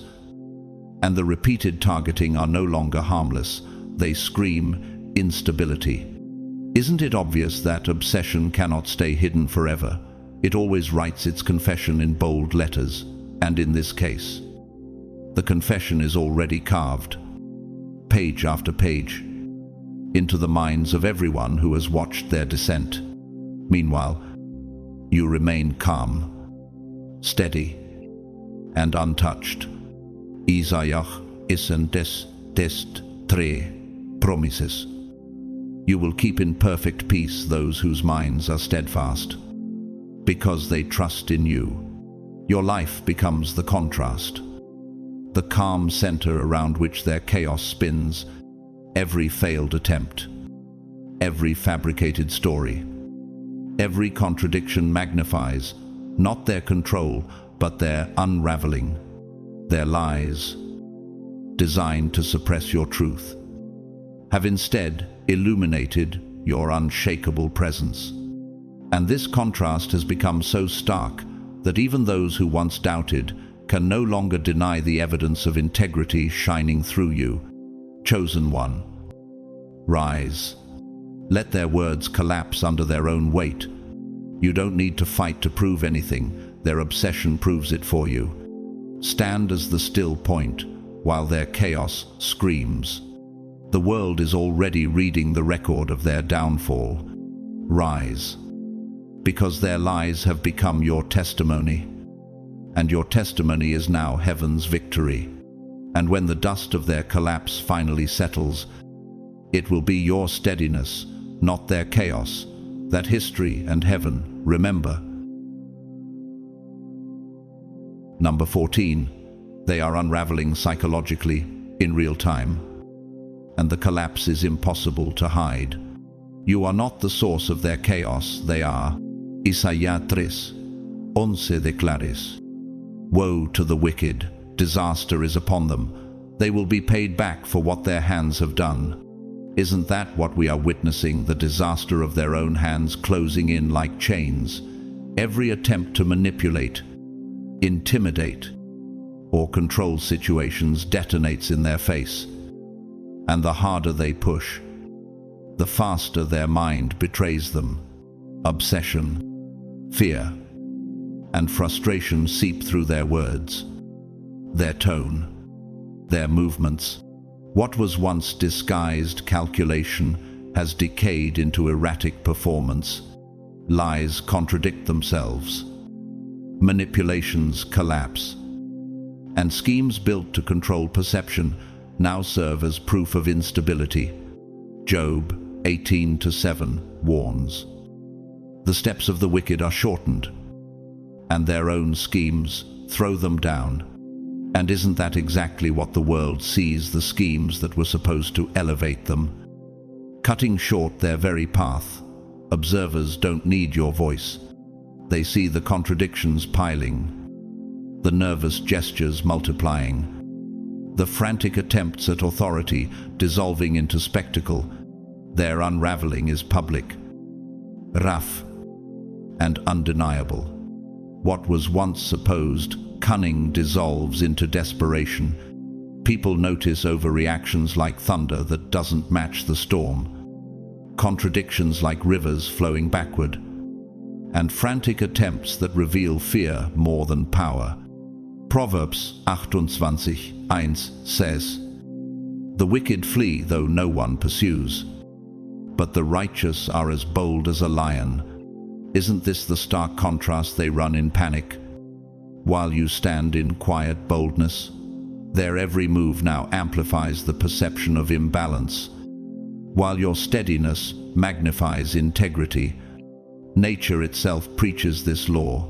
and the repeated targeting are no longer harmless. They scream instability. Isn't it obvious that obsession cannot stay hidden forever? It always writes its confession in bold letters, and in this case, the confession is already carved, page after page, into the minds of everyone who has watched their descent. Meanwhile, you remain calm, steady, and untouched. Isaiah isen test 3 promises. You will keep in perfect peace those whose minds are steadfast, because they trust in you. Your life becomes the contrast, the calm center around which their chaos spins. Every failed attempt, every fabricated story, every contradiction magnifies not their control, but their unraveling. Their lies, designed to suppress your truth, have instead illuminated your unshakable presence. And this contrast has become so stark that even those who once doubted can no longer deny the evidence of integrity shining through you. Chosen one, rise. Let their words collapse under their own weight. You don't need to fight to prove anything. Their obsession proves it for you. Stand as the still point while their chaos screams. The world is already reading the record of their downfall. Rise, because their lies have become your testimony, and your testimony is now heaven's victory. And when the dust of their collapse finally settles, it will be your steadiness, not their chaos, that history and heaven remember. Number 14. They are unraveling psychologically in real time, and the collapse is impossible to hide. You are not the source of their chaos, they are. Isaías 3:11 declares, "Woe to the wicked, disaster is upon them. They will be paid back for what their hands have done." Isn't that what we are witnessing, the disaster of their own hands closing in like chains? Every attempt to manipulate, intimidate, or control situations detonates in their face. And the harder they push, the faster their mind betrays them. Obsession, fear, and frustration seep through their words, their tone, their movements. What was once disguised calculation has decayed into erratic performance. Lies contradict themselves. Manipulations collapse. And schemes built to control perception now serve as proof of instability. Job 18:7 warns, "The steps of the wicked are shortened, and their own schemes throw them down." And isn't that exactly what the world sees, the schemes that were supposed to elevate them, cutting short their very path? Observers don't need your voice. They see the contradictions piling, the nervous gestures multiplying, the frantic attempts at authority dissolving into spectacle. Their unraveling is public, rough, and undeniable. What was once supposed cunning dissolves into desperation. People notice overreactions like thunder that doesn't match the storm, contradictions like rivers flowing backward, and frantic attempts that reveal fear more than power. Proverbs 28:1 says, "The wicked flee though no one pursues, but the righteous are as bold as a lion." Isn't this the stark contrast? They run in panic, while you stand in quiet boldness. Their every move now amplifies the perception of imbalance, while your steadiness magnifies integrity. Nature itself preaches this law.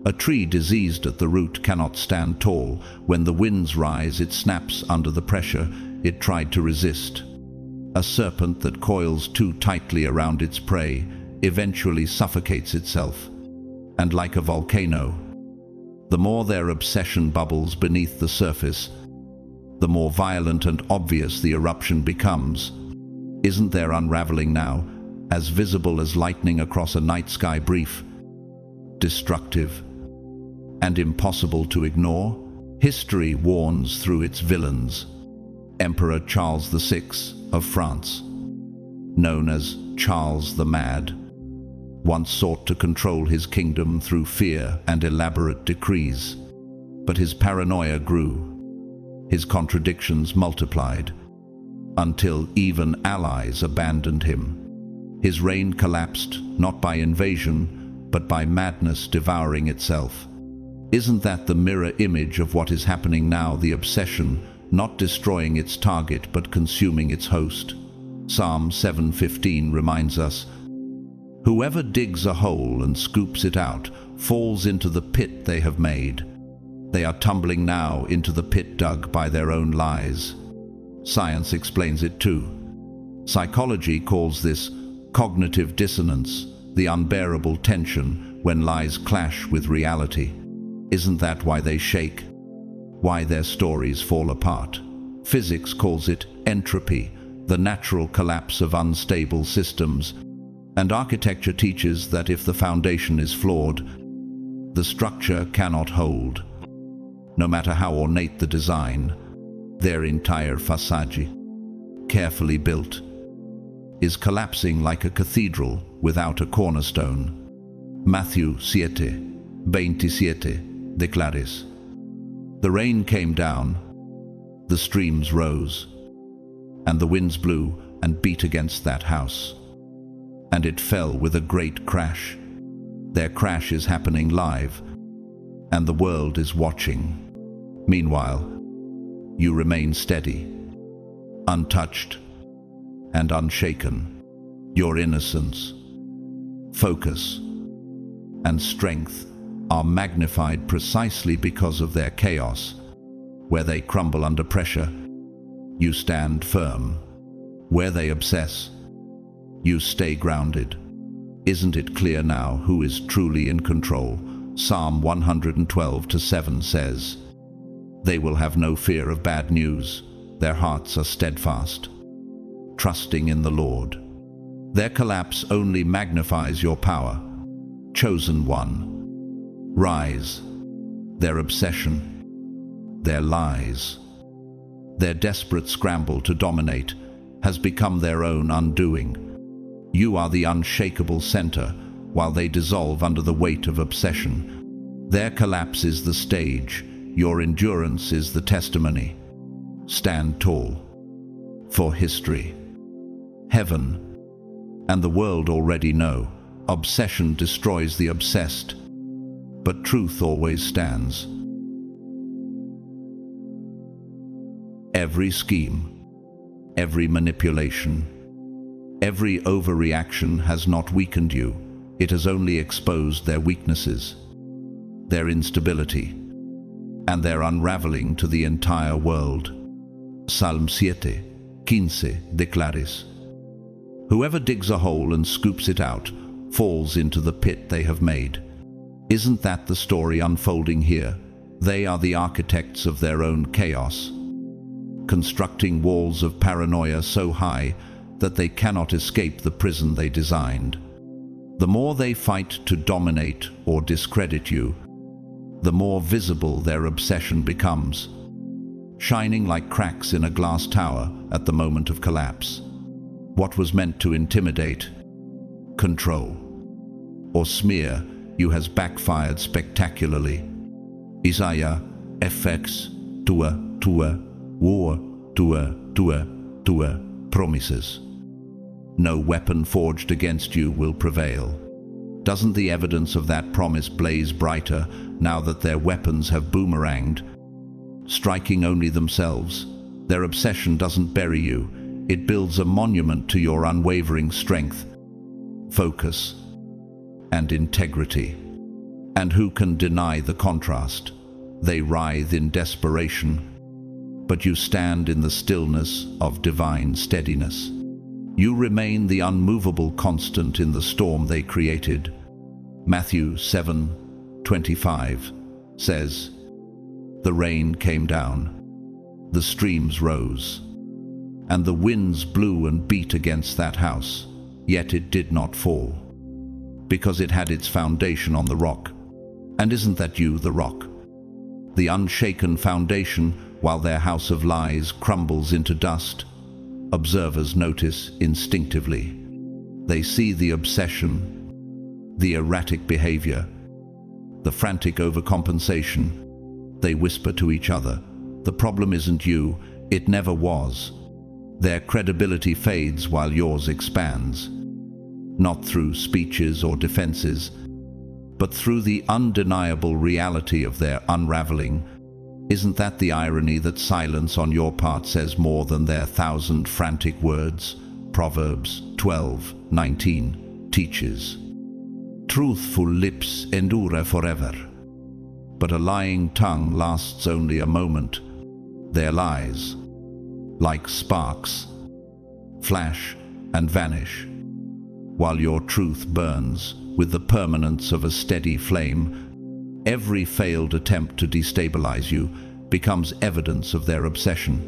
A tree diseased at the root cannot stand tall. When the winds rise, it snaps under the pressure it tried to resist. A serpent that coils too tightly around its prey eventually suffocates itself. And like a volcano, the more their obsession bubbles beneath the surface, the more violent and obvious the eruption becomes. Isn't their unraveling now as visible as lightning across a night sky, brief, destructive, and impossible to ignore? History warns through its villains. Emperor Charles VI of France, known as Charles the Mad, once sought to control his kingdom through fear and elaborate decrees. But his paranoia grew, his contradictions multiplied, until even allies abandoned him. His reign collapsed, not by invasion, but by madness devouring itself. Isn't that the mirror image of what is happening now? The obsession, not destroying its target, but consuming its host. Psalm 7:15 reminds us, "Whoever digs a hole and scoops it out falls into the pit they have made." They are tumbling now into the pit dug by their own lies. Science explains it too. Psychology calls this cognitive dissonance, the unbearable tension when lies clash with reality. Isn't that why they shake? Why their stories fall apart? Physics calls it entropy, the natural collapse of unstable systems. And architecture teaches that if the foundation is flawed, the structure cannot hold. No matter how ornate the design, their entire facade, carefully built, is collapsing like a cathedral without a cornerstone. Matthew 7:27 declares, "The rain came down, the streams rose, And the winds blew and beat against that house, and it fell with a great crash. Their crash is happening live, and the world is watching. Meanwhile, you remain steady, untouched, and unshaken. Your innocence, focus, and strength are magnified precisely because of their chaos. Where they crumble under pressure, you stand firm. Where they obsess, you stay grounded. Isn't it clear now who is truly in control? Psalm 112:7 says, "They will have no fear of bad news. Their hearts are steadfast, trusting in the Lord." Their collapse only magnifies your power. Chosen one, rise. Their obsession, their lies, their desperate scramble to dominate has become their own undoing. You are the unshakable center, while they dissolve under the weight of obsession. Their collapse is the stage, your endurance is the testimony. Stand tall, for history, heaven, and the world already know. Obsession destroys the obsessed, but truth always stands. Every scheme, every manipulation, every overreaction has not weakened you. It has only exposed their weaknesses, their instability, and their unraveling to the entire world. Psalm 7:15 declares, "Whoever digs a hole and scoops it out falls into the pit they have made." Isn't that the story unfolding here? They are the architects of their own chaos, constructing walls of paranoia so high that they cannot escape the prison they designed. The more they fight to dominate or discredit you, the more visible their obsession becomes, shining like cracks in a glass tower at the moment of collapse. What was meant to intimidate, control, or smear you has backfired spectacularly. Isaiah FX 2 promises, "No weapon forged against you will prevail." Doesn't the evidence of that promise blaze brighter now that their weapons have boomeranged, striking only themselves? Their obsession doesn't bury you, it builds a monument to your unwavering strength, focus, and integrity. And who can deny the contrast? They writhe in desperation, but you stand in the stillness of divine steadiness. You remain the unmovable constant in the storm they created. Matthew 7:25 says, "The rain came down, the streams rose, and the winds blew and beat against that house, yet it did not fall, because it had its foundation on the rock." And isn't that you, the rock? The unshaken foundation, while their house of lies crumbles into dust. Observers notice instinctively. They see the obsession, the erratic behavior, the frantic overcompensation. They whisper to each other, "The problem isn't you, it never was." Their credibility fades while yours expands, not through speeches or defenses, but through the undeniable reality of their unraveling. Isn't that the irony that silence on your part says more than their 1,000 frantic words? Proverbs 12:19 teaches, "Truthful lips endure forever, but a lying tongue lasts only a moment." Their lies, like sparks, flash and vanish, while your truth burns with the permanence of a steady flame. Every failed attempt to destabilize you becomes evidence of their obsession,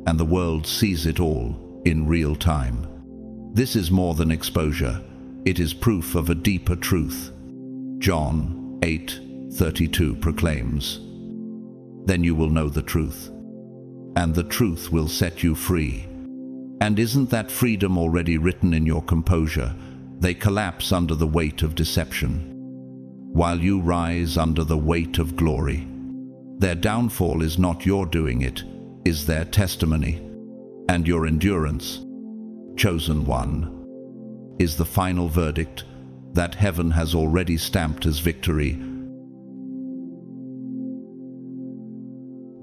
and the world sees it all in real time. This is more than exposure, it is proof of a deeper truth. John 8:32 proclaims, "Then you will know the truth, and the truth will set you free." And isn't that freedom already written in your composure? They collapse under the weight of deception, while you rise under the weight of glory. Their downfall is not your doing, it is their testimony. and your endurance, chosen one, is the final verdict that heaven has already stamped as victory.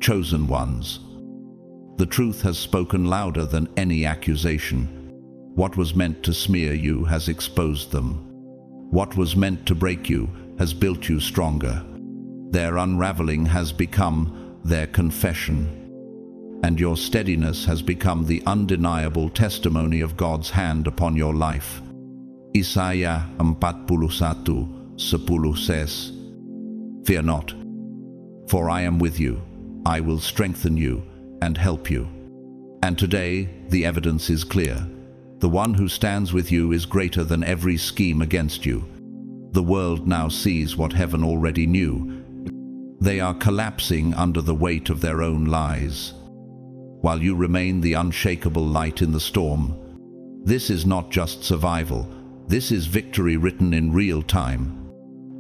Chosen ones, the truth has spoken louder than any accusation. What was meant to smear you has exposed them. What was meant to break you has built you stronger. Their unraveling has become their confession, and your steadiness has become the undeniable testimony of God's hand upon your life. Isaiah 41:10 says, "Fear not, for I am with you. I will strengthen you and help you." And today, the evidence is clear. The one who stands with you is greater than every scheme against you. The world now sees what heaven already knew. They are collapsing under the weight of their own lies, while you remain the unshakable light in the storm. This is not just survival. This is victory written in real time.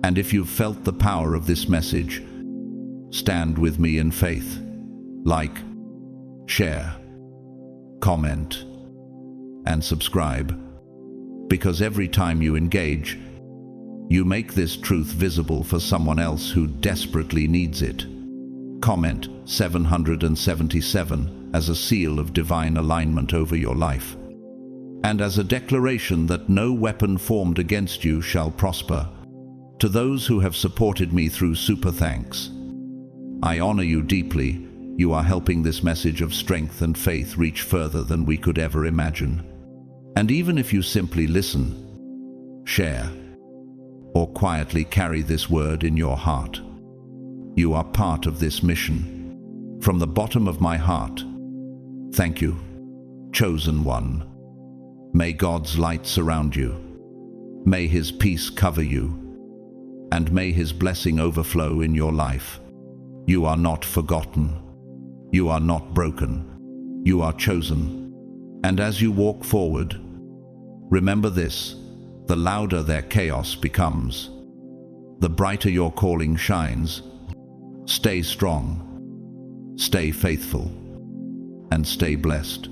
And if you've felt the power of this message, stand with me in faith. Like, share, comment, and subscribe. Because every time you engage, you make this truth visible for someone else who desperately needs it. Comment 777 as a seal of divine alignment over your life, and as a declaration that no weapon formed against you shall prosper. To those who have supported me through super thanks, I honor you deeply. You are helping this message of strength and faith reach further than we could ever imagine. And even if you simply listen, share, or quietly carry this word in your heart, you are part of this mission. From the bottom of my heart, thank you, chosen one. May God's light surround you. May His peace cover you. And may His blessing overflow in your life. You are not forgotten. You are not broken. You are chosen. And as you walk forward, remember this: the louder their chaos becomes, the brighter your calling shines. Stay strong, stay faithful, and stay blessed.